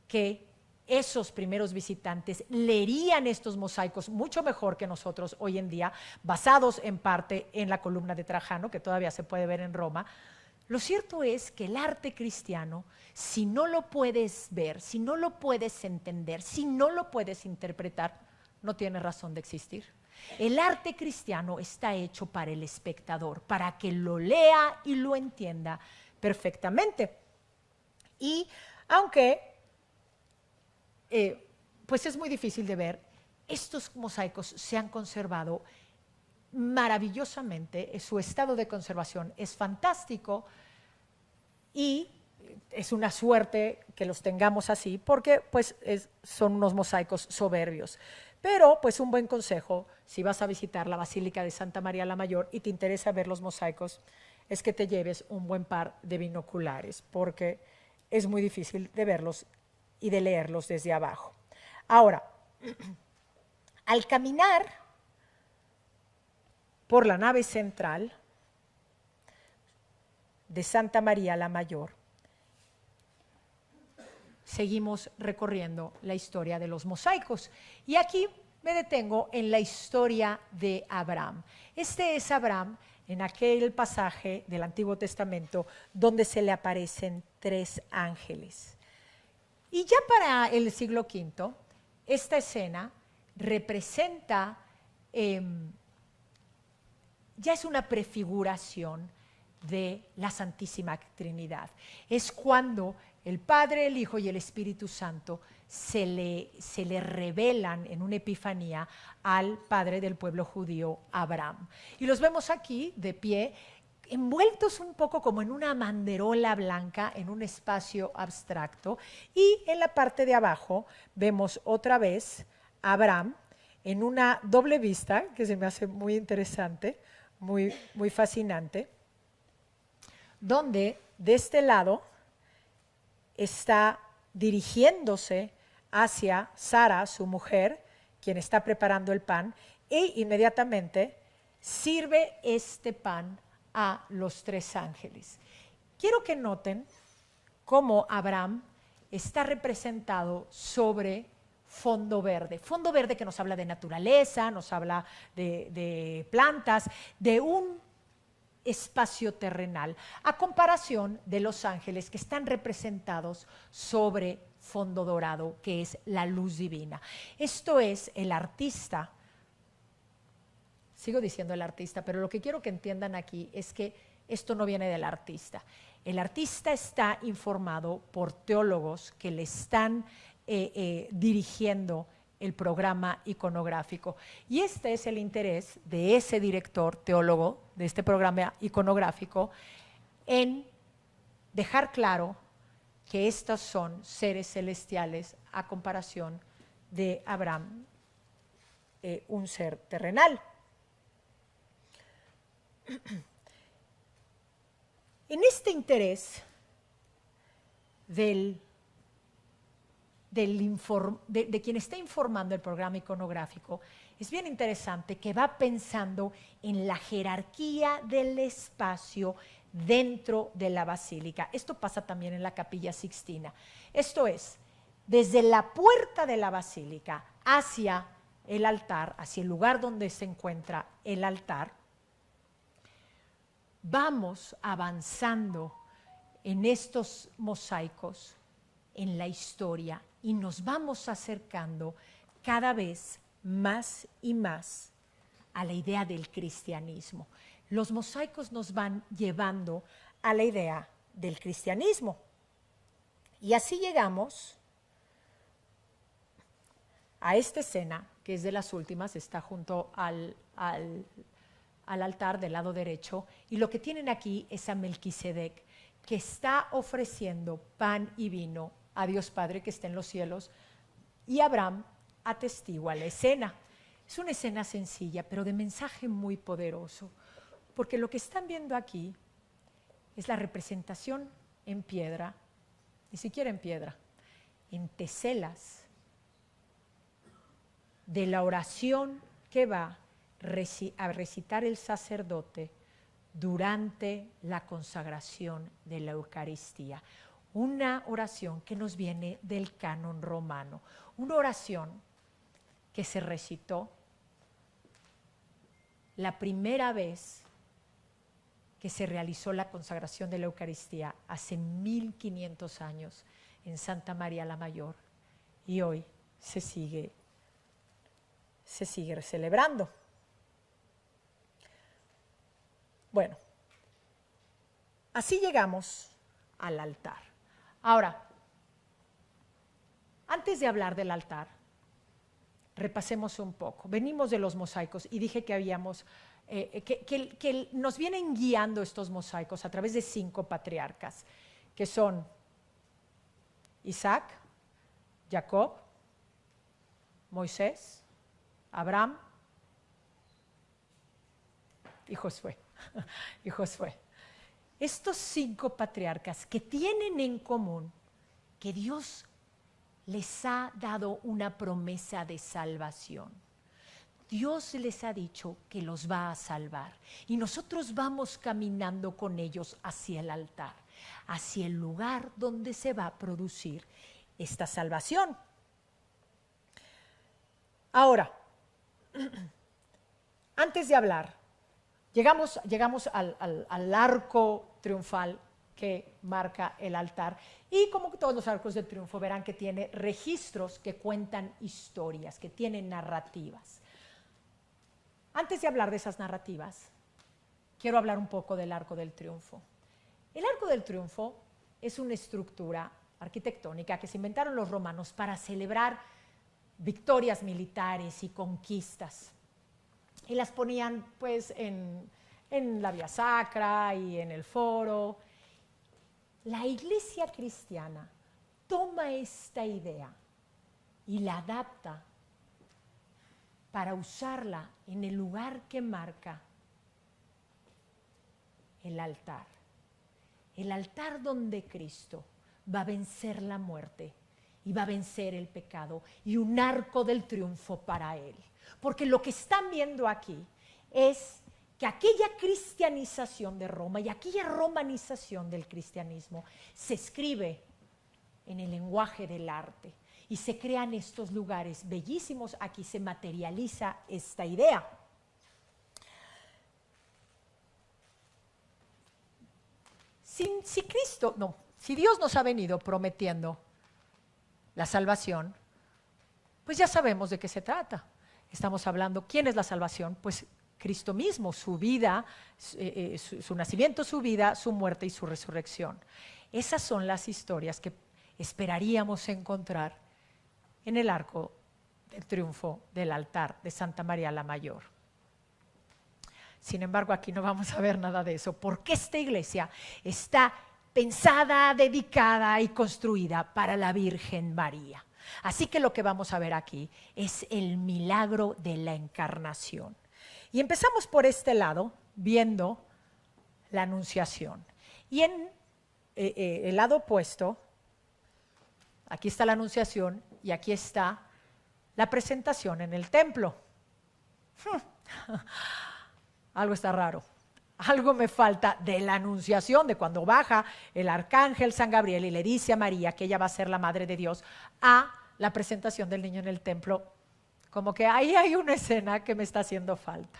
S3: que esos primeros visitantes leerían estos mosaicos mucho mejor que nosotros hoy en día, basados en parte en la columna de Trajano, que todavía se puede ver en Roma, lo cierto es que el arte cristiano, si no lo puedes ver, si no lo puedes entender, si no lo puedes interpretar, no tiene razón de existir. El arte cristiano está hecho para el espectador, para que lo lea y lo entienda perfectamente. Y aunque pues es muy difícil de ver, estos mosaicos se han conservado maravillosamente, su estado de conservación es fantástico, y es una suerte que los tengamos así, porque pues son unos mosaicos soberbios. Pero pues un buen consejo, si vas a visitar la Basílica de Santa María la Mayor y te interesa ver los mosaicos, es que te lleves un buen par de binoculares, porque es muy difícil de verlos y de leerlos desde abajo. Ahora, al caminar por la nave central de Santa María la Mayor, seguimos recorriendo la historia de los mosaicos. Y aquí me detengo en la historia de Abraham. Este es Abraham en aquel pasaje del Antiguo Testamento donde se le aparecen 3 ángeles. Y ya para el siglo V, esta escena representa, ya es una prefiguración de la Santísima Trinidad. Es cuando el Padre, el Hijo y el Espíritu Santo se le revelan en una epifanía al padre del pueblo judío, Abraham. Y los vemos aquí de pie, envueltos un poco como en una banderola blanca en un espacio abstracto, y en la parte de abajo vemos otra vez a Abraham en una doble vista que se me hace muy interesante, muy, muy fascinante, donde de este lado está dirigiéndose hacia Sara, su mujer, quien está preparando el pan, e inmediatamente sirve este pan a los 3 ángeles. Quiero que noten cómo Abraham está representado sobre fondo verde que nos habla de naturaleza, nos habla de plantas, de un espacio terrenal, a comparación de los ángeles que están representados sobre fondo dorado, que es la luz divina. Esto es el artista. Sigo diciendo el artista, pero lo que quiero que entiendan aquí es que esto no viene del artista. El artista está informado por teólogos que le están dirigiendo el programa iconográfico. Y este es el interés de ese director teólogo de este programa iconográfico en dejar claro que estos son seres celestiales a comparación de Abraham, un ser terrenal. En este interés de quien está informando el programa iconográfico, es bien interesante que va pensando en la jerarquía del espacio dentro de la basílica. Esto pasa también en la Capilla Sixtina. Esto es, desde la puerta de la basílica hacia el altar, hacia el lugar donde se encuentra el altar, vamos avanzando en estos mosaicos, en la historia, y nos vamos acercando cada vez más y más a la idea del cristianismo. Los mosaicos nos van llevando a la idea del cristianismo. Y así llegamos a esta escena, que es de las últimas, está junto al altar del lado derecho, y lo que tienen aquí es a Melquisedec, que está ofreciendo pan y vino a Dios Padre que está en los cielos, y Abraham atestigua la escena. Es una escena sencilla, pero de mensaje muy poderoso, porque lo que están viendo aquí es la representación en piedra, ni siquiera en piedra, en teselas, de la oración que va a recitar el sacerdote durante la consagración de la Eucaristía. Una oración que nos viene del canon romano, una oración que se recitó la primera vez que se realizó la consagración de la Eucaristía hace 1500 años en Santa María la Mayor, y hoy se sigue celebrando. Bueno, así llegamos al altar. Ahora, antes de hablar del altar, repasemos un poco. Venimos de los mosaicos y dije que habíamos, que nos vienen guiando estos mosaicos a través de 5 patriarcas, que son Isaac, Jacob, Moisés, Abraham y Josué. Y Josué. Estos 5 patriarcas que tienen en común que Dios les ha dado una promesa de salvación. Dios les ha dicho que los va a salvar y nosotros vamos caminando con ellos hacia el altar, hacia el lugar donde se va a producir esta salvación. Ahora, antes de hablar, llegamos al arco triunfal que marca el altar, y como todos los arcos de triunfo verán que tiene registros que cuentan historias, que tienen narrativas. Antes de hablar de esas narrativas, quiero hablar un poco del arco del triunfo. El arco del triunfo es una estructura arquitectónica que se inventaron los romanos para celebrar victorias militares y conquistas. Y las ponían pues en la vía sacra y en el foro. La Iglesia cristiana toma esta idea y la adapta para usarla en el lugar que marca el altar. El altar donde Cristo va a vencer la muerte y va a vencer el pecado, y un arco del triunfo para Él. Porque lo que están viendo aquí es que aquella cristianización de Roma y aquella romanización del cristianismo se escribe en el lenguaje del arte y se crean estos lugares bellísimos. Aquí se materializa esta idea. Si Dios nos ha venido prometiendo la salvación, pues ya sabemos de qué se trata. Estamos hablando, ¿quién es la salvación? Pues Cristo mismo, su vida, su nacimiento, su vida, su muerte y su resurrección. Esas son las historias que esperaríamos encontrar en el arco del triunfo del altar de Santa María la Mayor. Sin embargo, aquí no vamos a ver nada de eso, porque esta iglesia está pensada, dedicada y construida para la Virgen María. Así que lo que vamos a ver aquí es el milagro de la encarnación. Y empezamos por este lado, viendo la Anunciación. Y en el lado opuesto, aquí está la Anunciación y aquí está la presentación en el templo. Algo está raro. Algo me falta de la Anunciación, de cuando baja el arcángel San Gabriel y le dice a María que ella va a ser la Madre de Dios, a la presentación del niño en el templo. Como que ahí hay una escena que me está haciendo falta.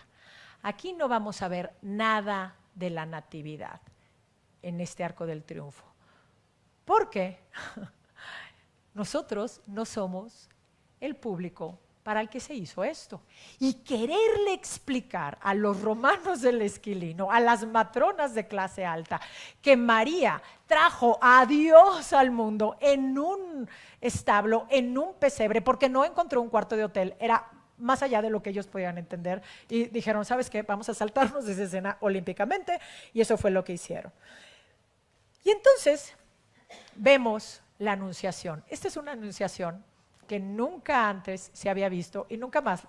S3: Aquí no vamos a ver nada de la natividad en este arco del triunfo. Porque nosotros no somos el público para el que se hizo esto. Y quererle explicar a los romanos del Esquilino, a las matronas de clase alta, que María trajo a Dios al mundo en un establo, en un pesebre, porque no encontró un cuarto de hotel, era más allá de lo que ellos podían entender, y dijeron, ¿sabes qué? Vamos a saltarnos de esa escena olímpicamente, y eso fue lo que hicieron. Y entonces vemos la Anunciación. Esta es una Anunciación que nunca antes se había visto y nunca más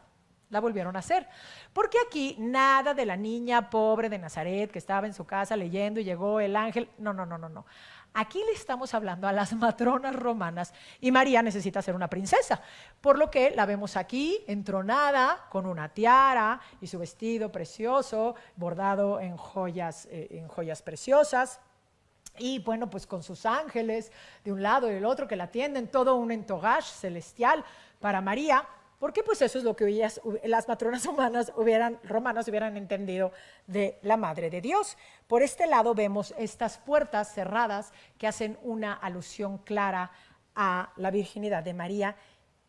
S3: la volvieron a hacer. Porque aquí nada de la niña pobre de Nazaret que estaba en su casa leyendo y llegó el ángel. No, no, no, no, no. Aquí le estamos hablando a las matronas romanas y María necesita ser una princesa, por lo que la vemos aquí entronada con una tiara y su vestido precioso, bordado en joyas preciosas. Y bueno, pues con sus ángeles de un lado y del otro que la atienden, todo un entourage celestial para María, porque pues eso es lo que las matronas romanas hubieran entendido de la Madre de Dios. Por este lado vemos estas puertas cerradas que hacen una alusión clara a la virginidad de María.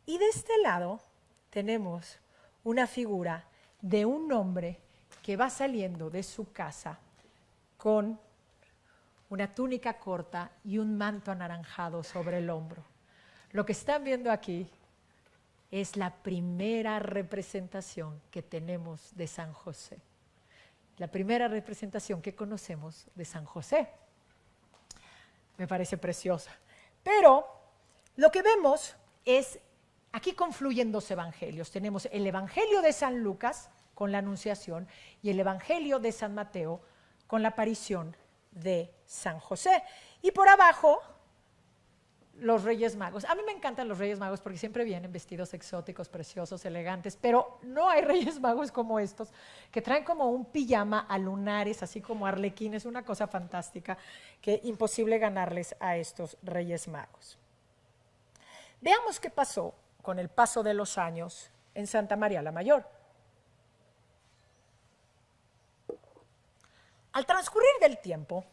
S3: Y de este lado tenemos una figura de un hombre que va saliendo de su casa con una túnica corta y un manto anaranjado sobre el hombro. Lo que están viendo aquí es la primera representación que tenemos de San José. La primera representación que conocemos de San José. Me parece preciosa. Pero lo que vemos es, aquí confluyen dos evangelios. Tenemos el Evangelio de San Lucas con la Anunciación y el Evangelio de San Mateo con la aparición de San José. Y por abajo, los Reyes Magos. A mí me encantan los Reyes Magos porque siempre vienen vestidos exóticos, preciosos, elegantes, pero no hay Reyes Magos como estos, que traen como un pijama a lunares, así como arlequines, una cosa fantástica, que imposible ganarles a estos Reyes Magos. Veamos qué pasó con el paso de los años en Santa María la Mayor. Al transcurrir del tiempo,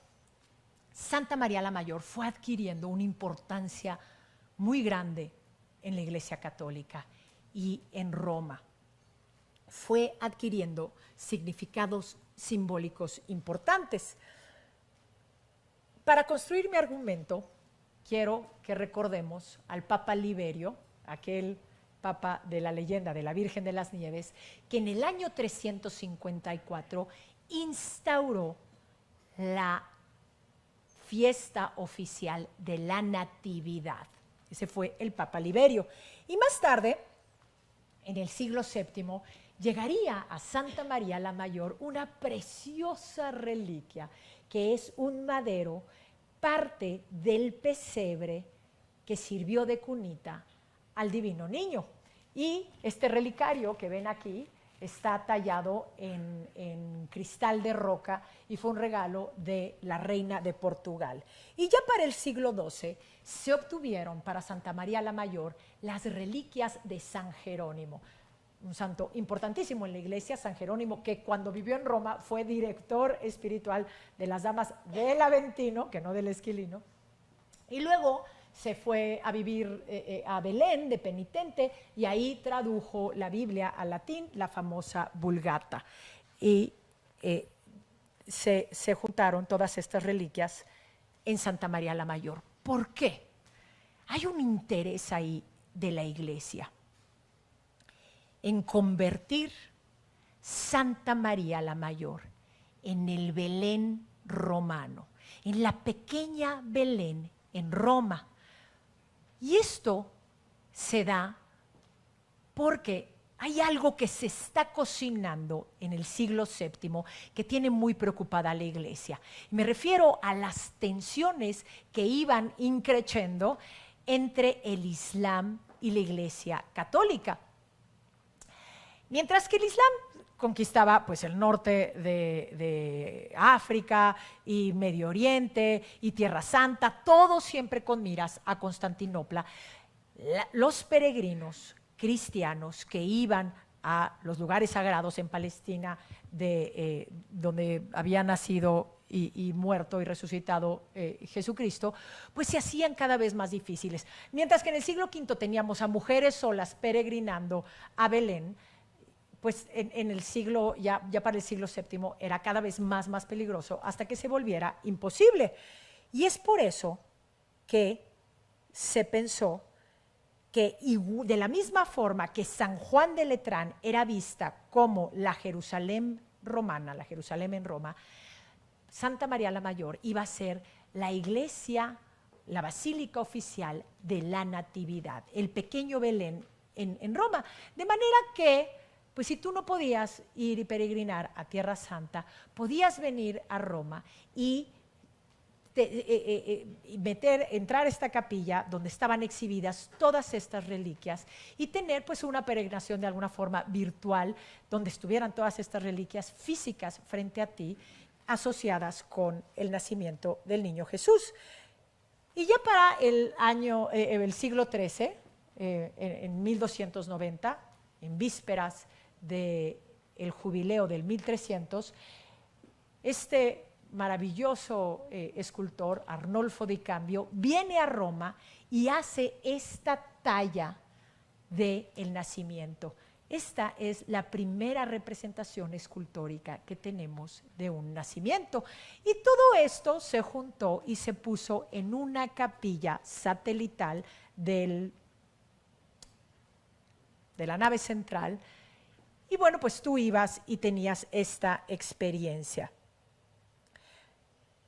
S3: Santa María la Mayor fue adquiriendo una importancia muy grande en la Iglesia Católica y en Roma. Fue adquiriendo significados simbólicos importantes. Para construir mi argumento, quiero que recordemos al Papa Liberio, aquel Papa de la leyenda de la Virgen de las Nieves, que en el año 354 instauró la fiesta oficial de la Natividad. Ese fue el Papa Liberio. Y más tarde, en el siglo VII, llegaría a Santa María la Mayor una preciosa reliquia, que es un madero, parte del pesebre que sirvió de cunita al Divino Niño. Y este relicario que ven aquí está tallado en cristal de roca y fue un regalo de la reina de Portugal. Y ya para el siglo XII se obtuvieron para Santa María la Mayor las reliquias de San Jerónimo, un santo importantísimo en la iglesia, San Jerónimo, que cuando vivió en Roma fue director espiritual de las damas del Aventino, que no del Esquilino, y luego se fue a vivir a Belén de penitente y ahí tradujo la Biblia al latín, la famosa Vulgata. Y se juntaron todas estas reliquias en Santa María la Mayor. ¿Por qué? Hay un interés ahí de la Iglesia en convertir Santa María la Mayor en el Belén romano, en la pequeña Belén en Roma. Y esto se da porque hay algo que se está cocinando en el siglo VII que tiene muy preocupada a la Iglesia. Me refiero a las tensiones que iban increciendo entre el Islam y la Iglesia católica. Mientras que el Islam conquistaba pues, el norte de África y Medio Oriente y Tierra Santa, todo siempre con miras a Constantinopla, los peregrinos cristianos que iban a los lugares sagrados en Palestina, donde había nacido y muerto y resucitado Jesucristo, pues se hacían cada vez más difíciles. Mientras que en el siglo V teníamos a mujeres solas peregrinando a Belén, pues en el siglo, ya para el siglo VII era cada vez más peligroso hasta que se volviera imposible. Y es por eso que se pensó que de la misma forma que San Juan de Letrán era vista como la Jerusalén romana, la Jerusalén en Roma, Santa María la Mayor iba a ser la iglesia, la basílica oficial de la Natividad, el pequeño Belén en Roma. De manera que, pues si tú no podías ir y peregrinar a Tierra Santa, podías venir a Roma y entrar a esta capilla donde estaban exhibidas todas estas reliquias y tener pues una peregrinación de alguna forma virtual donde estuvieran todas estas reliquias físicas frente a ti asociadas con el nacimiento del niño Jesús. Y ya para el siglo XIII, en 1290, en vísperas del jubileo del 1300, este maravilloso escultor Arnolfo di Cambio viene a Roma y hace esta talla del nacimiento. Esta es la primera representación escultórica que tenemos de un nacimiento. Y todo esto se juntó y se puso en una capilla satelital de la nave central. Y bueno, pues tú ibas y tenías esta experiencia.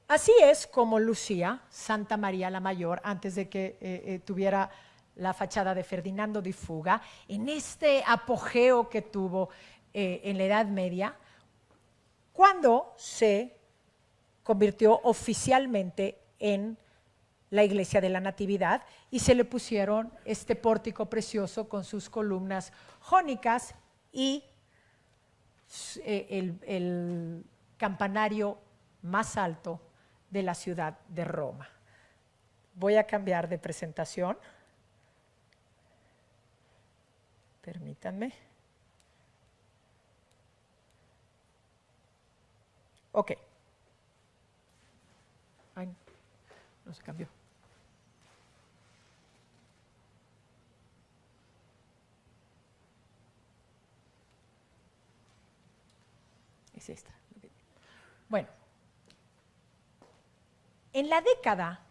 S3: Así es como lucía Santa María la Mayor antes de que tuviera la fachada de Ferdinando di Fuga, en este apogeo que tuvo en la Edad Media, cuando se convirtió oficialmente en la iglesia de la Natividad y se le pusieron este pórtico precioso con sus columnas jónicas y el campanario más alto de la ciudad de Roma. Voy a cambiar de presentación. Permítanme. Ok. Ay, no se cambió. Es esta. Bueno. En la década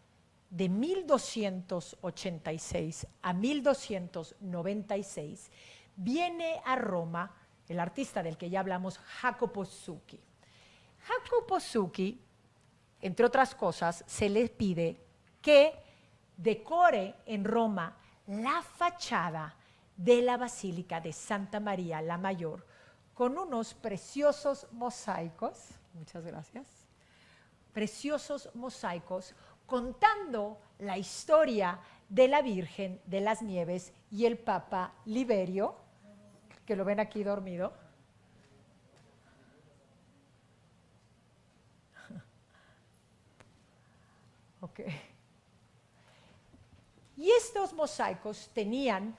S3: de 1286 a 1296 viene a Roma el artista del que ya hablamos, Jacopo Zucchi. Jacopo Zucchi, entre otras cosas, se le pide que decore en Roma la fachada de la Basílica de Santa María la Mayor con unos preciosos mosaicos. Muchas gracias. Preciosos mosaicos contando la historia de la Virgen de las Nieves y el Papa Liberio, que lo ven aquí dormido. Ok. Y estos mosaicos tenían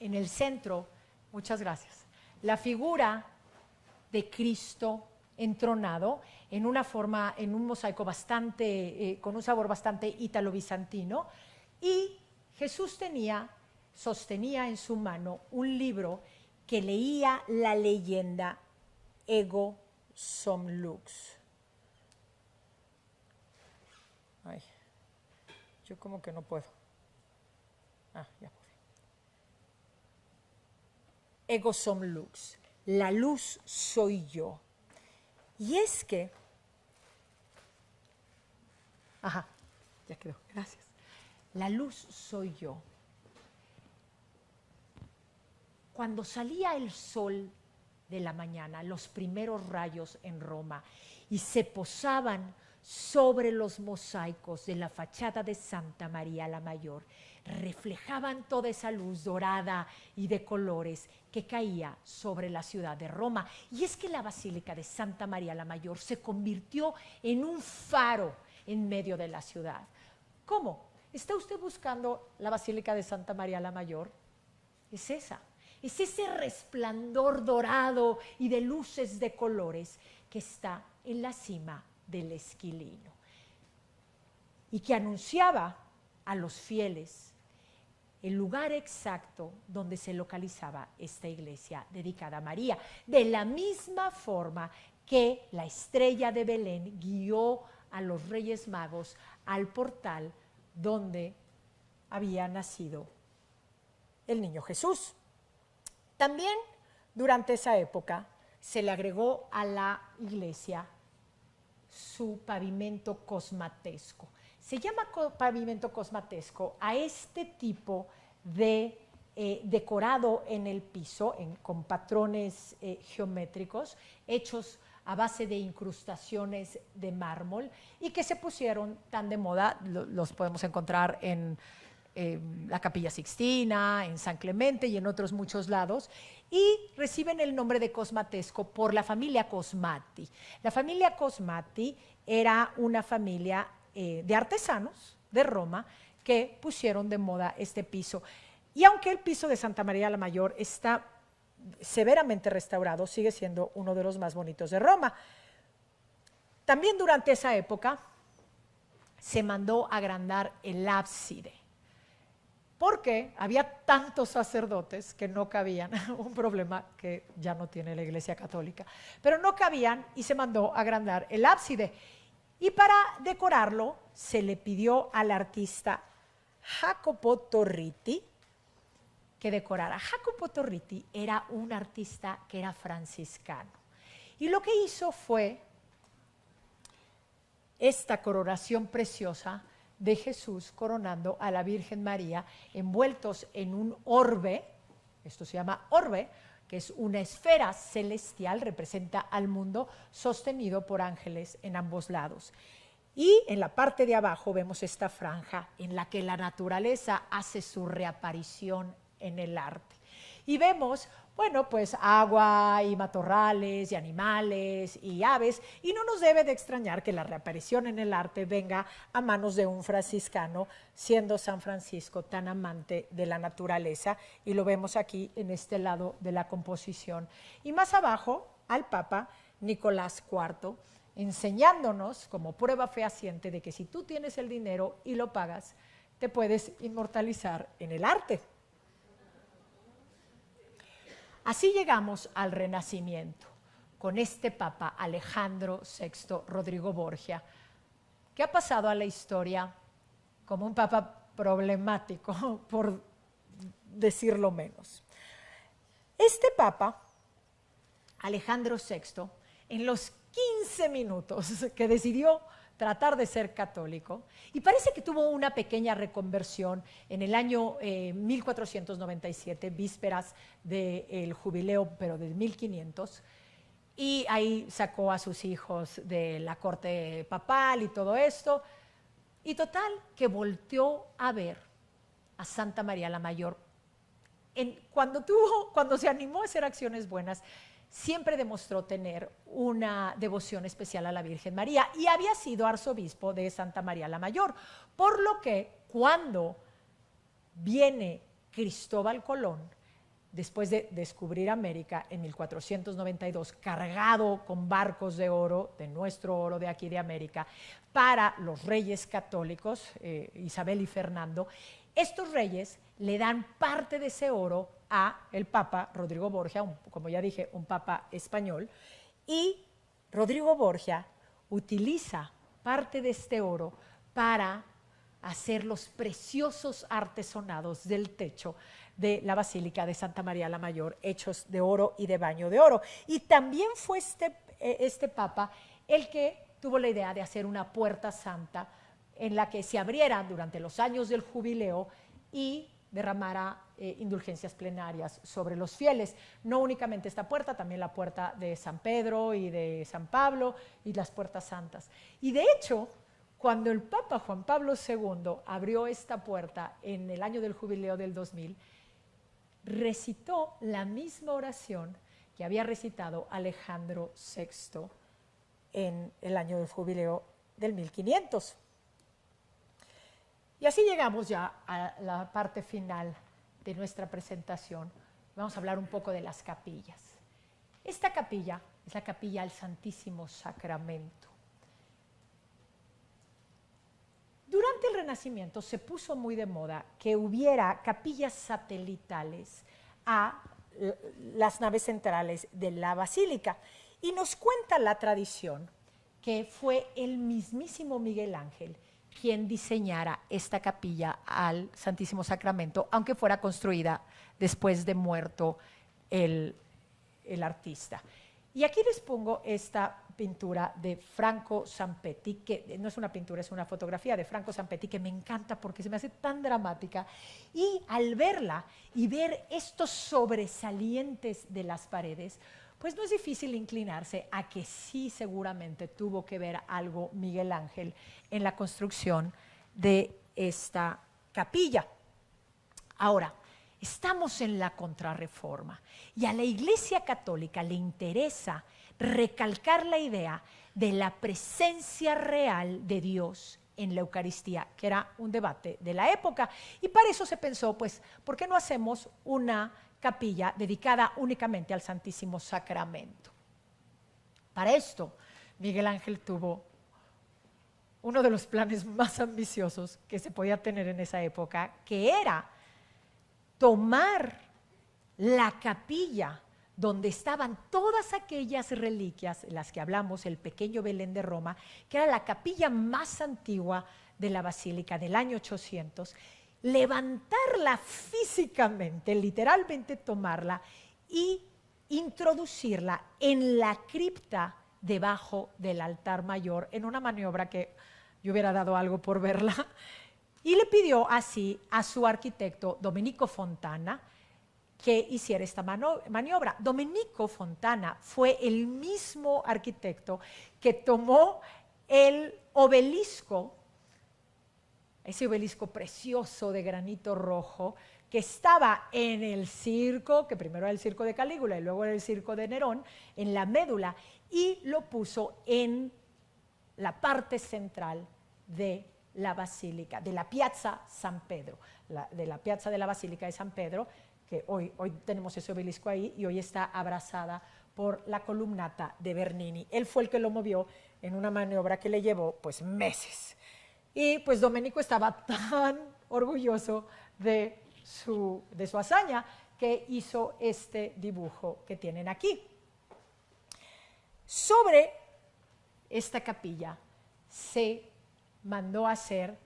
S3: en el centro, muchas gracias, la figura de Cristo entronado en una forma, en un mosaico bastante, con un sabor bastante ítalo-bizantino, Y Jesús sostenía en su mano un libro que leía la leyenda Ego Sum Lux. Ay, yo como que no puedo. Ya pude. Ego Sum Lux, la luz soy yo. Y es que, ya quedó, gracias. La luz soy yo. Cuando salía el sol de la mañana, los primeros rayos en Roma, y se posaban sobre los mosaicos de la fachada de Santa María la Mayor, reflejaban toda esa luz dorada y de colores que caía sobre la ciudad de Roma. Y es que la Basílica de Santa María la Mayor se convirtió en un faro en medio de la ciudad. ¿Cómo? ¿Está usted buscando la Basílica de Santa María la Mayor? Es esa. Es ese resplandor dorado y de luces de colores que está en la cima del Esquilino y que anunciaba a los fieles el lugar exacto donde se localizaba esta iglesia dedicada a María, de la misma forma que la estrella de Belén guió a los Reyes Magos al portal donde había nacido el niño Jesús. También durante esa época se le agregó a la iglesia su pavimento cosmatesco. Se llama pavimento cosmatesco a este tipo de decorado en el piso con patrones geométricos hechos a base de incrustaciones de mármol y que se pusieron tan de moda, los podemos encontrar en la Capilla Sixtina, en San Clemente y en otros muchos lados, y reciben el nombre de cosmatesco por la familia Cosmati. La familia Cosmati era una familia de artesanos de Roma que pusieron de moda este piso. Y aunque el piso de Santa María la Mayor está severamente restaurado, sigue siendo uno de los más bonitos de Roma. También durante esa época se mandó agrandar el ábside, porque había tantos sacerdotes que no cabían, un problema que ya no tiene la Iglesia Católica, pero no cabían y se mandó agrandar el ábside. Y para decorarlo se le pidió al artista Jacopo Torriti que decorara. Jacopo Torriti era un artista que era franciscano y lo que hizo fue esta coronación preciosa de Jesús coronando a la Virgen María envueltos en un orbe, esto se llama orbe, que es una esfera celestial, representa al mundo, sostenido por ángeles en ambos lados. Y en la parte de abajo vemos esta franja en la que la naturaleza hace su reaparición en el arte. Y vemos, bueno, pues agua y matorrales y animales y aves, y no nos debe de extrañar que la reaparición en el arte venga a manos de un franciscano, siendo San Francisco tan amante de la naturaleza, y lo vemos aquí en este lado de la composición. Y más abajo, al Papa Nicolás IV, enseñándonos como prueba fehaciente de que si tú tienes el dinero y lo pagas, te puedes inmortalizar en el arte. Así llegamos al Renacimiento, con este Papa Alejandro VI Rodrigo Borgia, que ha pasado a la historia como un papa problemático, por decirlo menos. Este Papa, Alejandro VI, en los 15 minutos que decidió tratar de ser católico, y parece que tuvo una pequeña reconversión en el año 1497, vísperas del jubileo, pero del 1500, y ahí sacó a sus hijos de la corte papal y todo esto, y total que volteó a ver a Santa María la Mayor. Cuando se animó a hacer acciones buenas, siempre demostró tener una devoción especial a la Virgen María y había sido arzobispo de Santa María la Mayor, por lo que cuando viene Cristóbal Colón, después de descubrir América en 1492, cargado con barcos de oro, de nuestro oro de aquí de América, para los reyes católicos, Isabel y Fernando. Estos reyes le dan parte de ese oro a el Papa Rodrigo Borgia, como ya dije, un papa español, y Rodrigo Borgia utiliza parte de este oro para hacer los preciosos artesonados del techo de la Basílica de Santa María la Mayor, hechos de oro y de baño de oro. Y también fue este papa el que tuvo la idea de hacer una puerta santa en la que se abriera durante los años del jubileo y derramara indulgencias plenarias sobre los fieles. No únicamente esta puerta, también la puerta de San Pedro y de San Pablo y las puertas santas. Y de hecho, cuando el Papa Juan Pablo II abrió esta puerta en el año del jubileo del 2000, recitó la misma oración que había recitado Alejandro VI en el año del jubileo del 1500. Y así llegamos ya a la parte final de nuestra presentación. Vamos a hablar un poco de las capillas. Esta capilla es la capilla al Santísimo Sacramento. Durante el Renacimiento se puso muy de moda que hubiera capillas satelitales a las naves centrales de la basílica. Y nos cuenta la tradición que fue el mismísimo Miguel Ángel quien diseñara esta capilla al Santísimo Sacramento, aunque fuera construida después de muerto el artista. Y aquí les pongo esta pintura de Franco Sampetti, que no es una pintura, es una fotografía de Franco Sampetti, que me encanta porque se me hace tan dramática. Y al verla y ver estos sobresalientes de las paredes, pues no es difícil inclinarse a que sí seguramente tuvo que ver algo Miguel Ángel en la construcción de esta capilla. Ahora, estamos en la Contrarreforma y a la Iglesia Católica le interesa recalcar la idea de la presencia real de Dios en la Eucaristía, que era un debate de la época. Y para eso se pensó, pues, ¿por qué no hacemos una capilla dedicada únicamente al Santísimo Sacramento? Para esto, Miguel Ángel tuvo uno de los planes más ambiciosos que se podía tener en esa época, que era tomar la capilla donde estaban todas aquellas reliquias, las que hablamos, el pequeño Belén de Roma, que era la capilla más antigua de la Basílica del año 800, levantarla físicamente, literalmente tomarla y introducirla en la cripta debajo del altar mayor, en una maniobra que yo hubiera dado algo por verla, y le pidió así a su arquitecto Domenico Fontana que hiciera esta maniobra. Domenico Fontana fue el mismo arquitecto que tomó el obelisco, ese obelisco precioso de granito rojo que estaba en el circo, que primero era el circo de Calígula y luego era el circo de Nerón, en la médula, y lo puso en la parte central de la basílica, de la Piazza San Pedro, de la Piazza de la Basílica de San Pedro, que hoy tenemos ese obelisco ahí y hoy está abrazada por la columnata de Bernini. Él fue el que lo movió en una maniobra que le llevó pues meses. Y pues Domenico estaba tan orgulloso de su hazaña que hizo este dibujo que tienen aquí. Sobre esta capilla se mandó a hacer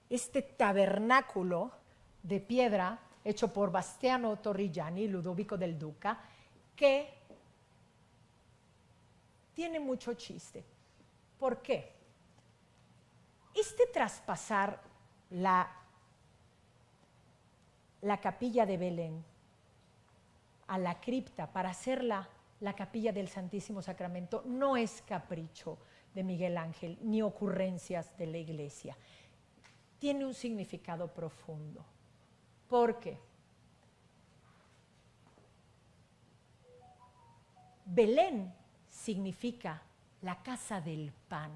S3: este tabernáculo de piedra hecho por Bastiano Torrigiani, Ludovico del Duca, que tiene mucho chiste. ¿Por qué? Este traspasar la capilla de Belén a la cripta para hacerla la capilla del Santísimo Sacramento no es capricho de Miguel Ángel ni ocurrencias de la Iglesia. Tiene un significado profundo. ¿Por qué? Belén significa la casa del pan.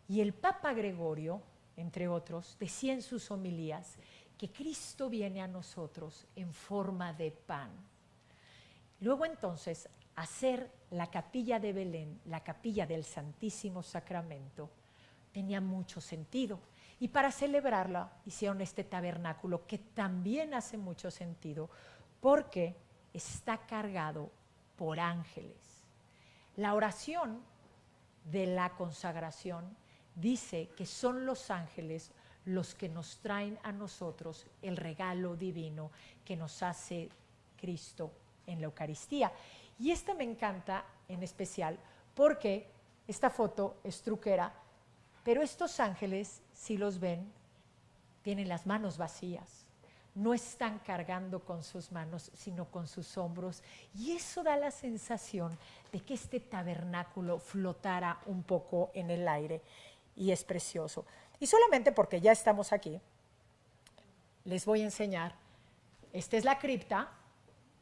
S3: Y el Papa Gregorio, entre otros, decía en sus homilías que Cristo viene a nosotros en forma de pan. Luego entonces, hacer la capilla de Belén, la capilla del Santísimo Sacramento, tenía mucho sentido. Y para celebrarla hicieron este tabernáculo que también hace mucho sentido porque está cargado por ángeles. La oración de la consagración dice que son los ángeles los que nos traen a nosotros el regalo divino que nos hace Cristo en la Eucaristía. Y esta me encanta en especial porque esta foto es truquera, pero estos ángeles, si los ven, tienen las manos vacías. No están cargando con sus manos, sino con sus hombros. Y eso da la sensación de que este tabernáculo flotara un poco en el aire. Y es precioso. Y solamente porque ya estamos aquí, les voy a enseñar. Esta es la cripta,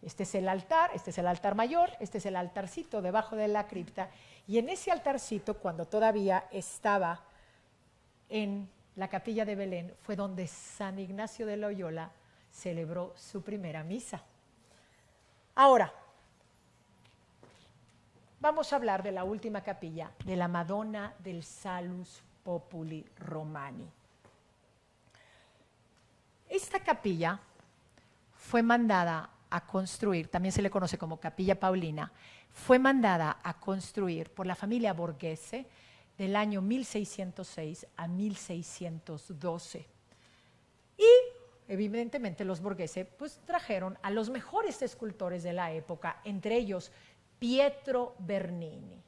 S3: este es el altar mayor, este es el altarcito debajo de la cripta. Y en ese altarcito, cuando todavía estaba en la capilla de Belén, fue donde San Ignacio de Loyola celebró su primera misa. Ahora, vamos a hablar de la última capilla, de la Madonna del Salus Populi Romani. Esta capilla fue mandada a construir, también se le conoce como Capilla Paulina, fue mandada a construir por la familia Borghese del año 1606 a 1612. Y evidentemente los Borghese pues trajeron a los mejores escultores de la época, entre ellos Pietro Bernini.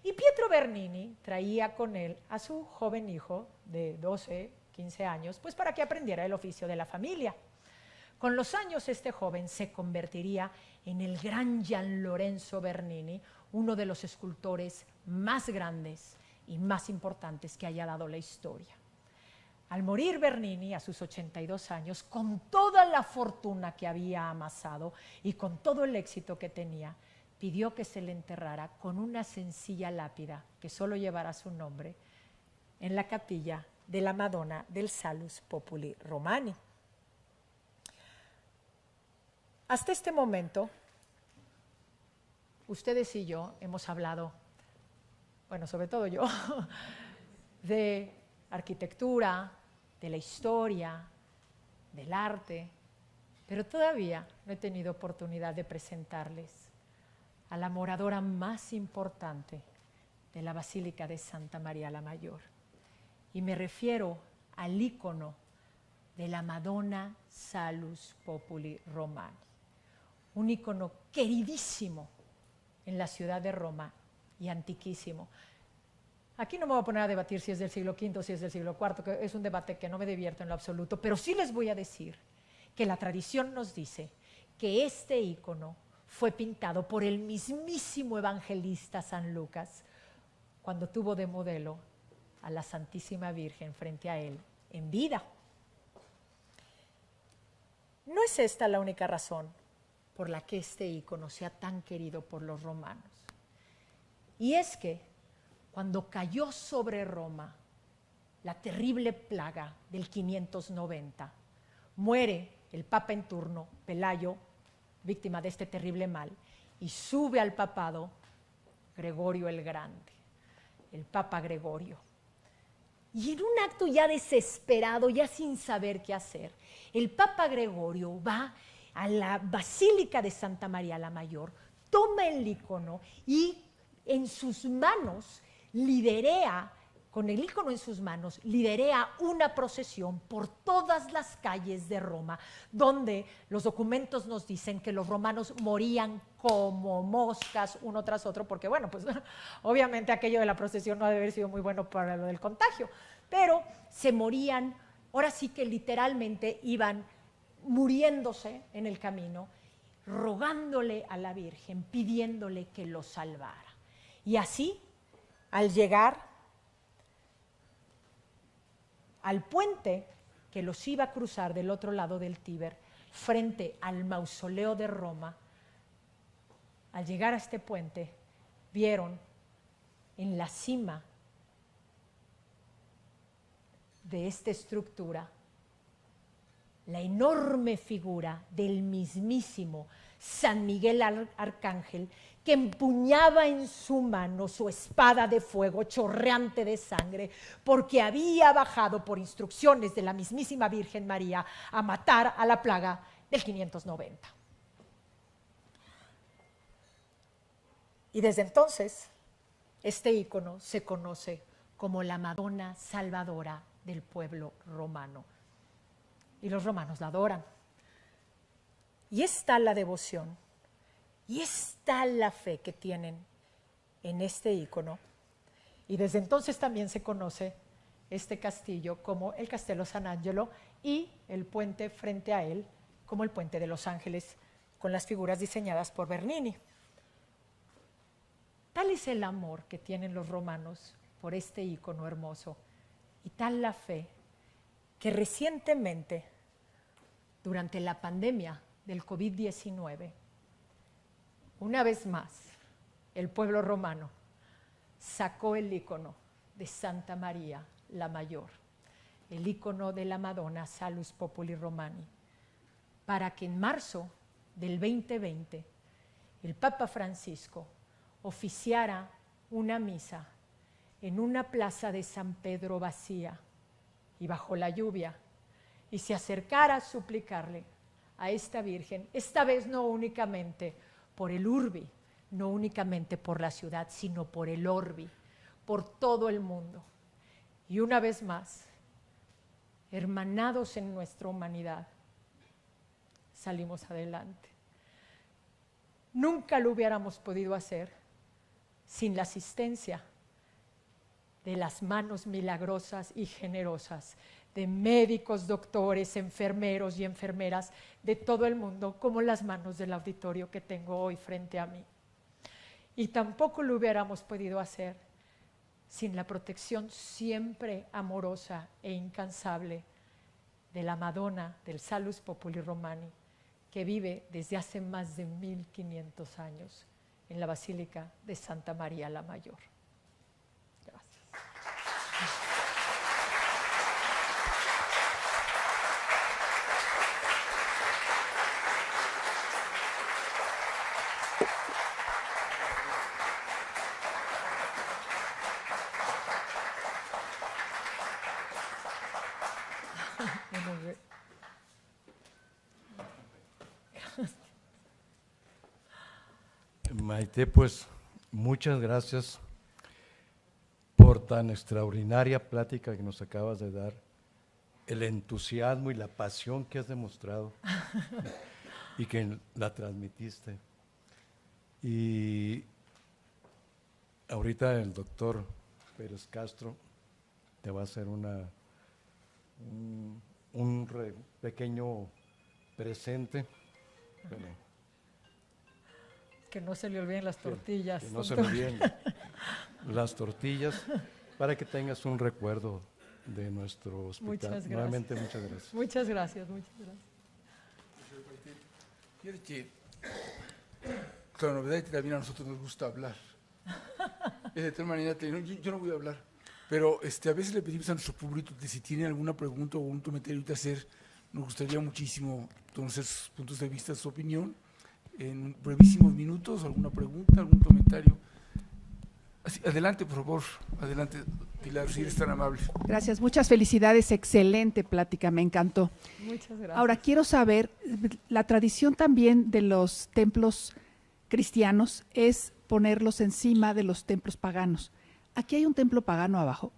S3: Y Pietro Bernini traía con él a su joven hijo de 12, 15 años, pues para que aprendiera el oficio de la familia. Con los años este joven se convertiría en el gran Gian Lorenzo Bernini, uno de los escultores más grandes y más importantes que haya dado la historia. Al morir Bernini a sus 82 años, con toda la fortuna que había amasado y con todo el éxito que tenía, pidió que se le enterrara con una sencilla lápida que solo llevara su nombre en la capilla de la Madonna del Salus Populi Romani. Hasta este momento, ustedes y yo hemos hablado, bueno, sobre todo yo, de arquitectura, de la historia, del arte, pero todavía no he tenido oportunidad de presentarles a la moradora más importante de la Basílica de Santa María la Mayor. Y me refiero al ícono de la Madonna Salus Populi Romani, un ícono queridísimo en la ciudad de Roma y antiquísimo. Aquí no me voy a poner a debatir si es del siglo V o si es del siglo IV, que es un debate que no me divierto en lo absoluto, pero sí les voy a decir que la tradición nos dice que este ícono fue pintado por el mismísimo evangelista San Lucas cuando tuvo de modelo a la Santísima Virgen frente a él en vida. No es esta la única razón por la que este ícono sea tan querido por los romanos. Y es que cuando cayó sobre Roma la terrible plaga del 590, muere el papa en turno, Pelayo, víctima de este terrible mal, y sube al papado Gregorio el Grande, el Papa Gregorio. Y en un acto ya desesperado, ya sin saber qué hacer, el Papa Gregorio va a la Basílica de Santa María la Mayor, toma el ícono y en sus manos liderea, con el ícono en sus manos, liderea una procesión por todas las calles de Roma, donde los documentos nos dicen que los romanos morían como moscas uno tras otro, porque bueno, pues obviamente aquello de la procesión no ha de haber sido muy bueno para lo del contagio, pero se morían, ahora sí que literalmente iban muriéndose en el camino, rogándole a la Virgen, pidiéndole que los salvara. Y así, al llegar al puente que los iba a cruzar del otro lado del Tíber, frente al mausoleo de Roma, al llegar a este puente, vieron en la cima de esta estructura la enorme figura del mismísimo San Miguel Arcángel, que empuñaba en su mano su espada de fuego chorreante de sangre, porque había bajado por instrucciones de la mismísima Virgen María a matar a la plaga del 590. Y desde entonces, este ícono se conoce como la Madonna Salvadora del pueblo romano. Y los romanos la adoran. Y está la devoción, y está la fe que tienen en este ícono. Y desde entonces también se conoce este castillo como el Castello San Angelo y el puente frente a él como el Puente de los Ángeles, con las figuras diseñadas por Bernini. Tal es el amor que tienen los romanos por este ícono hermoso, y tal la fe que recientemente, durante la pandemia del COVID-19, una vez más, el pueblo romano sacó el ícono de Santa María la Mayor, el ícono de la Madonna Salus Populi Romani, para que en marzo del 2020 el Papa Francisco oficiara una misa en una plaza de San Pedro vacía y bajo la lluvia, y se acercara a suplicarle a esta Virgen, esta vez no únicamente por el urbi, no únicamente por la ciudad, sino por el orbi, por todo el mundo. Y una vez más, hermanados en nuestra humanidad, salimos adelante. Nunca lo hubiéramos podido hacer sin la asistencia de las manos milagrosas y generosas de médicos, doctores, enfermeros y enfermeras de todo el mundo, como las manos del auditorio que tengo hoy frente a mí. Y tampoco lo hubiéramos podido hacer sin la protección siempre amorosa e incansable de la Madonna del Salus Populi Romani, que vive desde hace más de 1500 años en la Basílica de Santa María la Mayor. Gracias.
S4: Maite, pues muchas gracias por tan extraordinaria plática que nos acabas de dar, el entusiasmo y la pasión que has demostrado y que la transmitiste. Y ahorita el doctor Pérez Castro te va a hacer un pequeño presente. Bueno,
S3: que no se le olviden las tortillas.
S4: Que no se le olviden las tortillas, para que tengas un recuerdo de nuestro hospital.
S3: Muchas gracias.
S4: Nuevamente, muchas gracias.
S3: Muchas gracias, muchas gracias.
S5: Fíjate que con la novedad que también a nosotros nos gusta hablar. Es de tal manera que yo no voy a hablar, pero a veces le pedimos a nuestro público que si tiene alguna pregunta o un comentario que hacer, nos gustaría muchísimo conocer sus puntos de vista, su opinión, en brevísimos minutos, alguna pregunta, algún comentario. Así, adelante, por favor, adelante, Pilar, si eres tan amable.
S6: Gracias, muchas felicidades, excelente plática, me encantó.
S3: Muchas gracias.
S6: Ahora, quiero saber, la tradición también de los templos cristianos es ponerlos encima de los templos paganos. ¿Aquí hay un templo pagano abajo?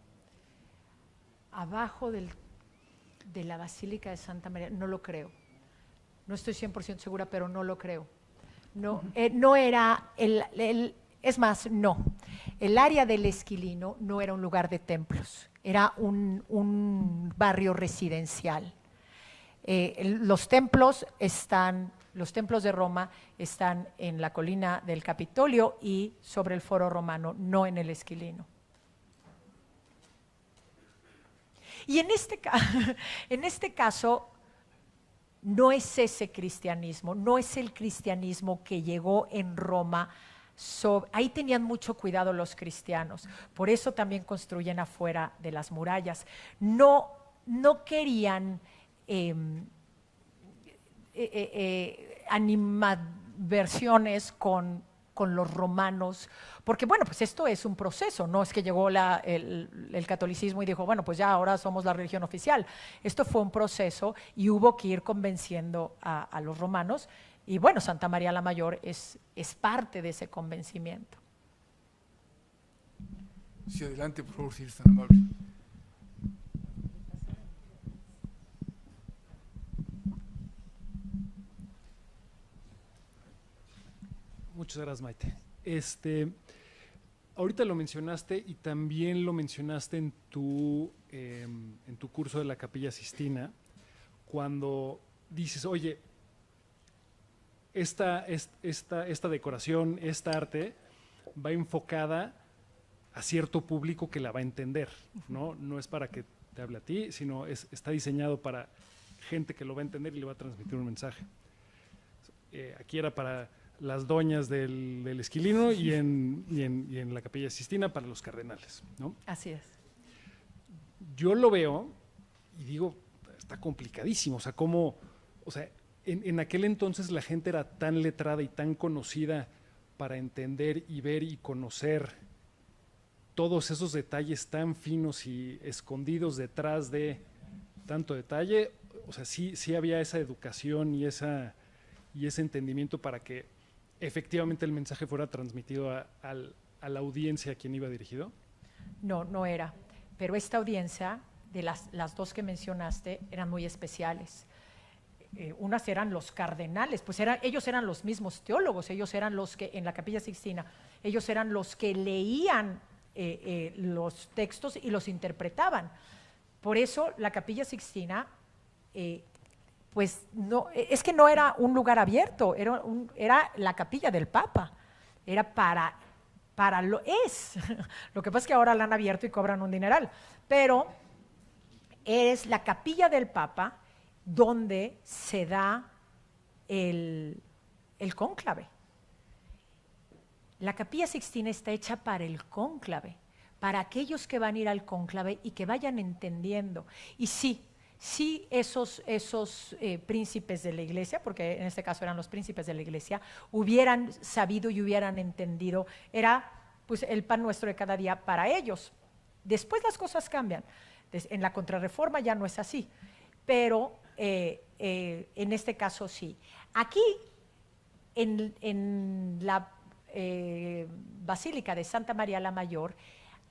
S3: Abajo de la Basílica de Santa María, no lo creo. No estoy 100% segura, pero no lo creo. No, no era es más, no. El área del Esquilino no era un lugar de templos, era un barrio residencial. Los templos de Roma están en la colina del Capitolio y sobre el Foro Romano, no en el Esquilino. Y en este caso, no es ese cristianismo, no es el cristianismo que llegó en Roma. Ahí tenían mucho cuidado los cristianos, por eso también construyen afuera de las murallas. No querían animadversiones con los romanos, porque bueno, pues esto es un proceso, no es que llegó el catolicismo y dijo, bueno, pues ya ahora somos la religión oficial. Esto fue un proceso y hubo que ir convenciendo a los romanos, y bueno, Santa María la Mayor es parte de ese convencimiento.
S5: Sí, adelante, por favor, si eres tan amable.
S7: Muchas gracias, Maite. Ahorita lo mencionaste y también lo mencionaste en tu curso de la Capilla Sixtina, cuando dices, oye, esta decoración, esta arte va enfocada a cierto público que la va a entender, ¿no? No es para que te hable a ti, sino está diseñado para gente que lo va a entender y le va a transmitir un mensaje. Aquí era para las doñas del Esquilino y en la Capilla Sixtina para los cardenales, ¿no?
S3: Así es.
S7: Yo lo veo y digo, está complicadísimo, o sea, cómo, o sea, en aquel entonces la gente era tan letrada y tan conocida para entender y ver y conocer todos esos detalles tan finos y escondidos detrás de tanto detalle. O sea, sí había esa educación y ese entendimiento para que efectivamente el mensaje fuera transmitido a la audiencia a quien iba dirigido.
S3: No era, pero esta audiencia, de las dos que mencionaste, eran muy especiales. Unas eran los cardenales, pues ellos eran los mismos teólogos, ellos eran los que, en la Capilla Sixtina, ellos eran los que leían los textos y los interpretaban. Por eso la Capilla Sixtina, pues no, es que no era un lugar abierto, era la capilla del Papa, era lo que pasa es que ahora la han abierto y cobran un dineral, pero es la capilla del Papa donde se da el cónclave. La Capilla Sixtina está hecha para el cónclave, para aquellos que van a ir al cónclave y que vayan entendiendo. Y sí, esos príncipes de la iglesia, porque en este caso eran los príncipes de la iglesia, hubieran sabido y hubieran entendido, era pues el pan nuestro de cada día para ellos. Después las cosas cambian. En la Contrarreforma ya no es así, pero en este caso sí. Aquí, en la Basílica de Santa María la Mayor,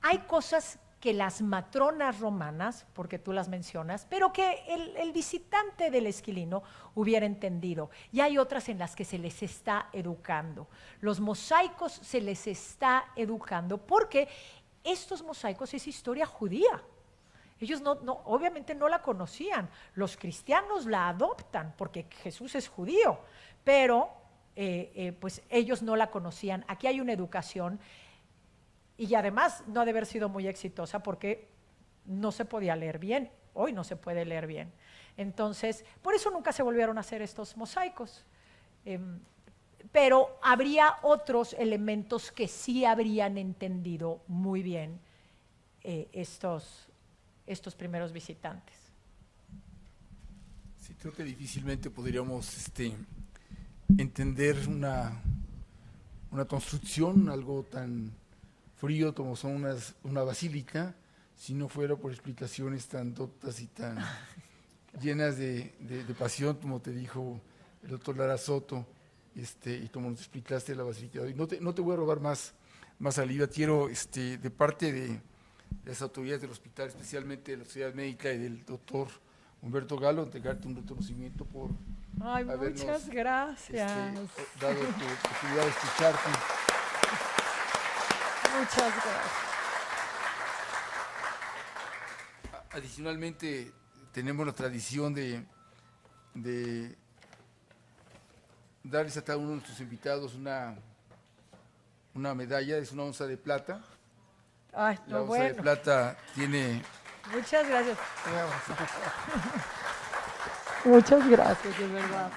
S3: hay cosas que las matronas romanas, porque tú las mencionas, pero que el visitante del Esquilino hubiera entendido. Y hay otras en las que se les está educando. Los mosaicos se les está educando porque estos mosaicos es historia judía. Ellos obviamente no la conocían. Los cristianos la adoptan porque Jesús es judío, pero pues ellos no la conocían. Aquí hay una educación y además no ha de haber sido muy exitosa porque no se podía leer bien. Hoy no se puede leer bien. Entonces, por eso nunca se volvieron a hacer estos mosaicos. Pero habría otros elementos que sí habrían entendido muy bien estos primeros visitantes.
S5: Sí, creo que difícilmente podríamos entender una construcción, algo tan frío como son una basílica, si no fuera por explicaciones tan doctas y tan llenas de pasión, como te dijo el doctor Lara Soto, y como nos explicaste la basílica de hoy. No te voy a robar más saliva. Quiero, de parte de las autoridades del hospital, especialmente de la Sociedad Médica y del doctor Humberto Galo, entregarte un reconocimiento por habernos
S3: muchas gracias.
S5: Dado tu oportunidad de escucharte.
S3: Muchas gracias.
S5: Adicionalmente, tenemos la tradición de darles a cada uno de nuestros invitados una medalla, es una onza de plata.
S3: Ay,
S5: La onza de plata tiene...
S3: Muchas gracias. Muchas gracias, de verdad.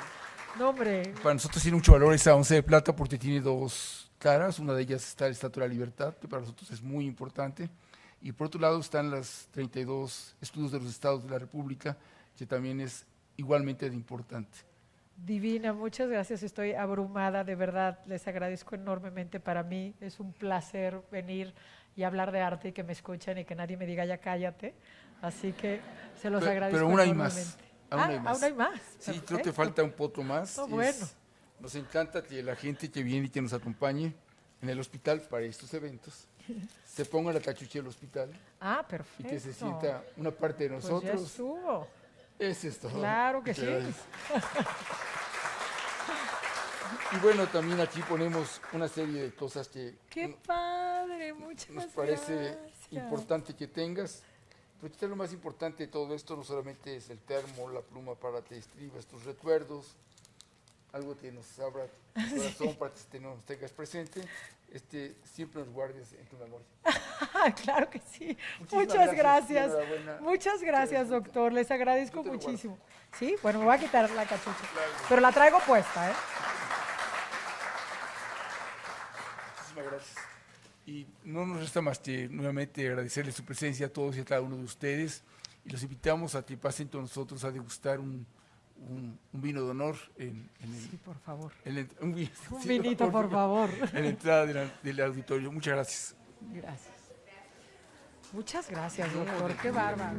S3: No, hombre.
S5: Para nosotros tiene mucho valor esa onza de plata porque tiene dos caras. Una de ellas está el Estatua de la Libertad, que para nosotros es muy importante. Y por otro lado están los 32 estudios de los estados de la República, que también es igualmente de importante.
S3: Divina, muchas gracias. Estoy abrumada, de verdad. Les agradezco enormemente. Para mí es un placer venir y hablar de arte y que me escuchen y que nadie me diga ya cállate. Así que se los agradezco
S5: Pero aún hay
S3: enormemente.
S5: más. Aún hay más.
S3: Aún hay más.
S5: Sí, no te
S3: Perfecto.
S5: falta un poco más.
S3: Oh, bueno.
S5: Nos encanta que la gente que viene y que nos acompañe en el hospital para estos eventos se ponga la cachucha del hospital
S3: Ah,
S5: y
S3: perfecto.
S5: que se sienta una parte de
S3: Pues ya
S5: nosotros.
S3: estuvo.
S5: Ese es todo.
S3: Claro que
S5: Muchas
S3: sí.
S5: gracias. Y bueno, también aquí ponemos una serie de cosas que
S3: Qué padre, muchas
S5: nos parece
S3: gracias.
S5: importante que tengas. Pero quizá lo más importante de todo esto no solamente es el termo, la pluma para que escribas tus recuerdos, algo que nos abra el corazón para que nos tengas presente, siempre nos guardes en tu memoria.
S3: Claro que sí.
S5: Muchísimas
S3: Muchas
S5: gracias,
S3: gracias.
S5: enhorabuena.
S3: Muchas gracias,
S5: Disfruta.
S3: doctor. Les agradezco
S5: Yo te lo guardo.
S3: muchísimo. Sí, bueno, me voy a quitar la cachucha. Pero la traigo puesta, ¿eh?
S5: Muchísimas gracias. Y no nos resta más que nuevamente agradecerles su presencia a todos y a cada uno de ustedes. Y los invitamos a que pasen con nosotros a degustar un vino de honor en
S3: Sí, por favor.
S5: un
S3: Un vinito, por favor.
S5: en la entrada del auditorio. Muchas gracias.
S3: Gracias. Muchas gracias, doctor. Qué bárbaro.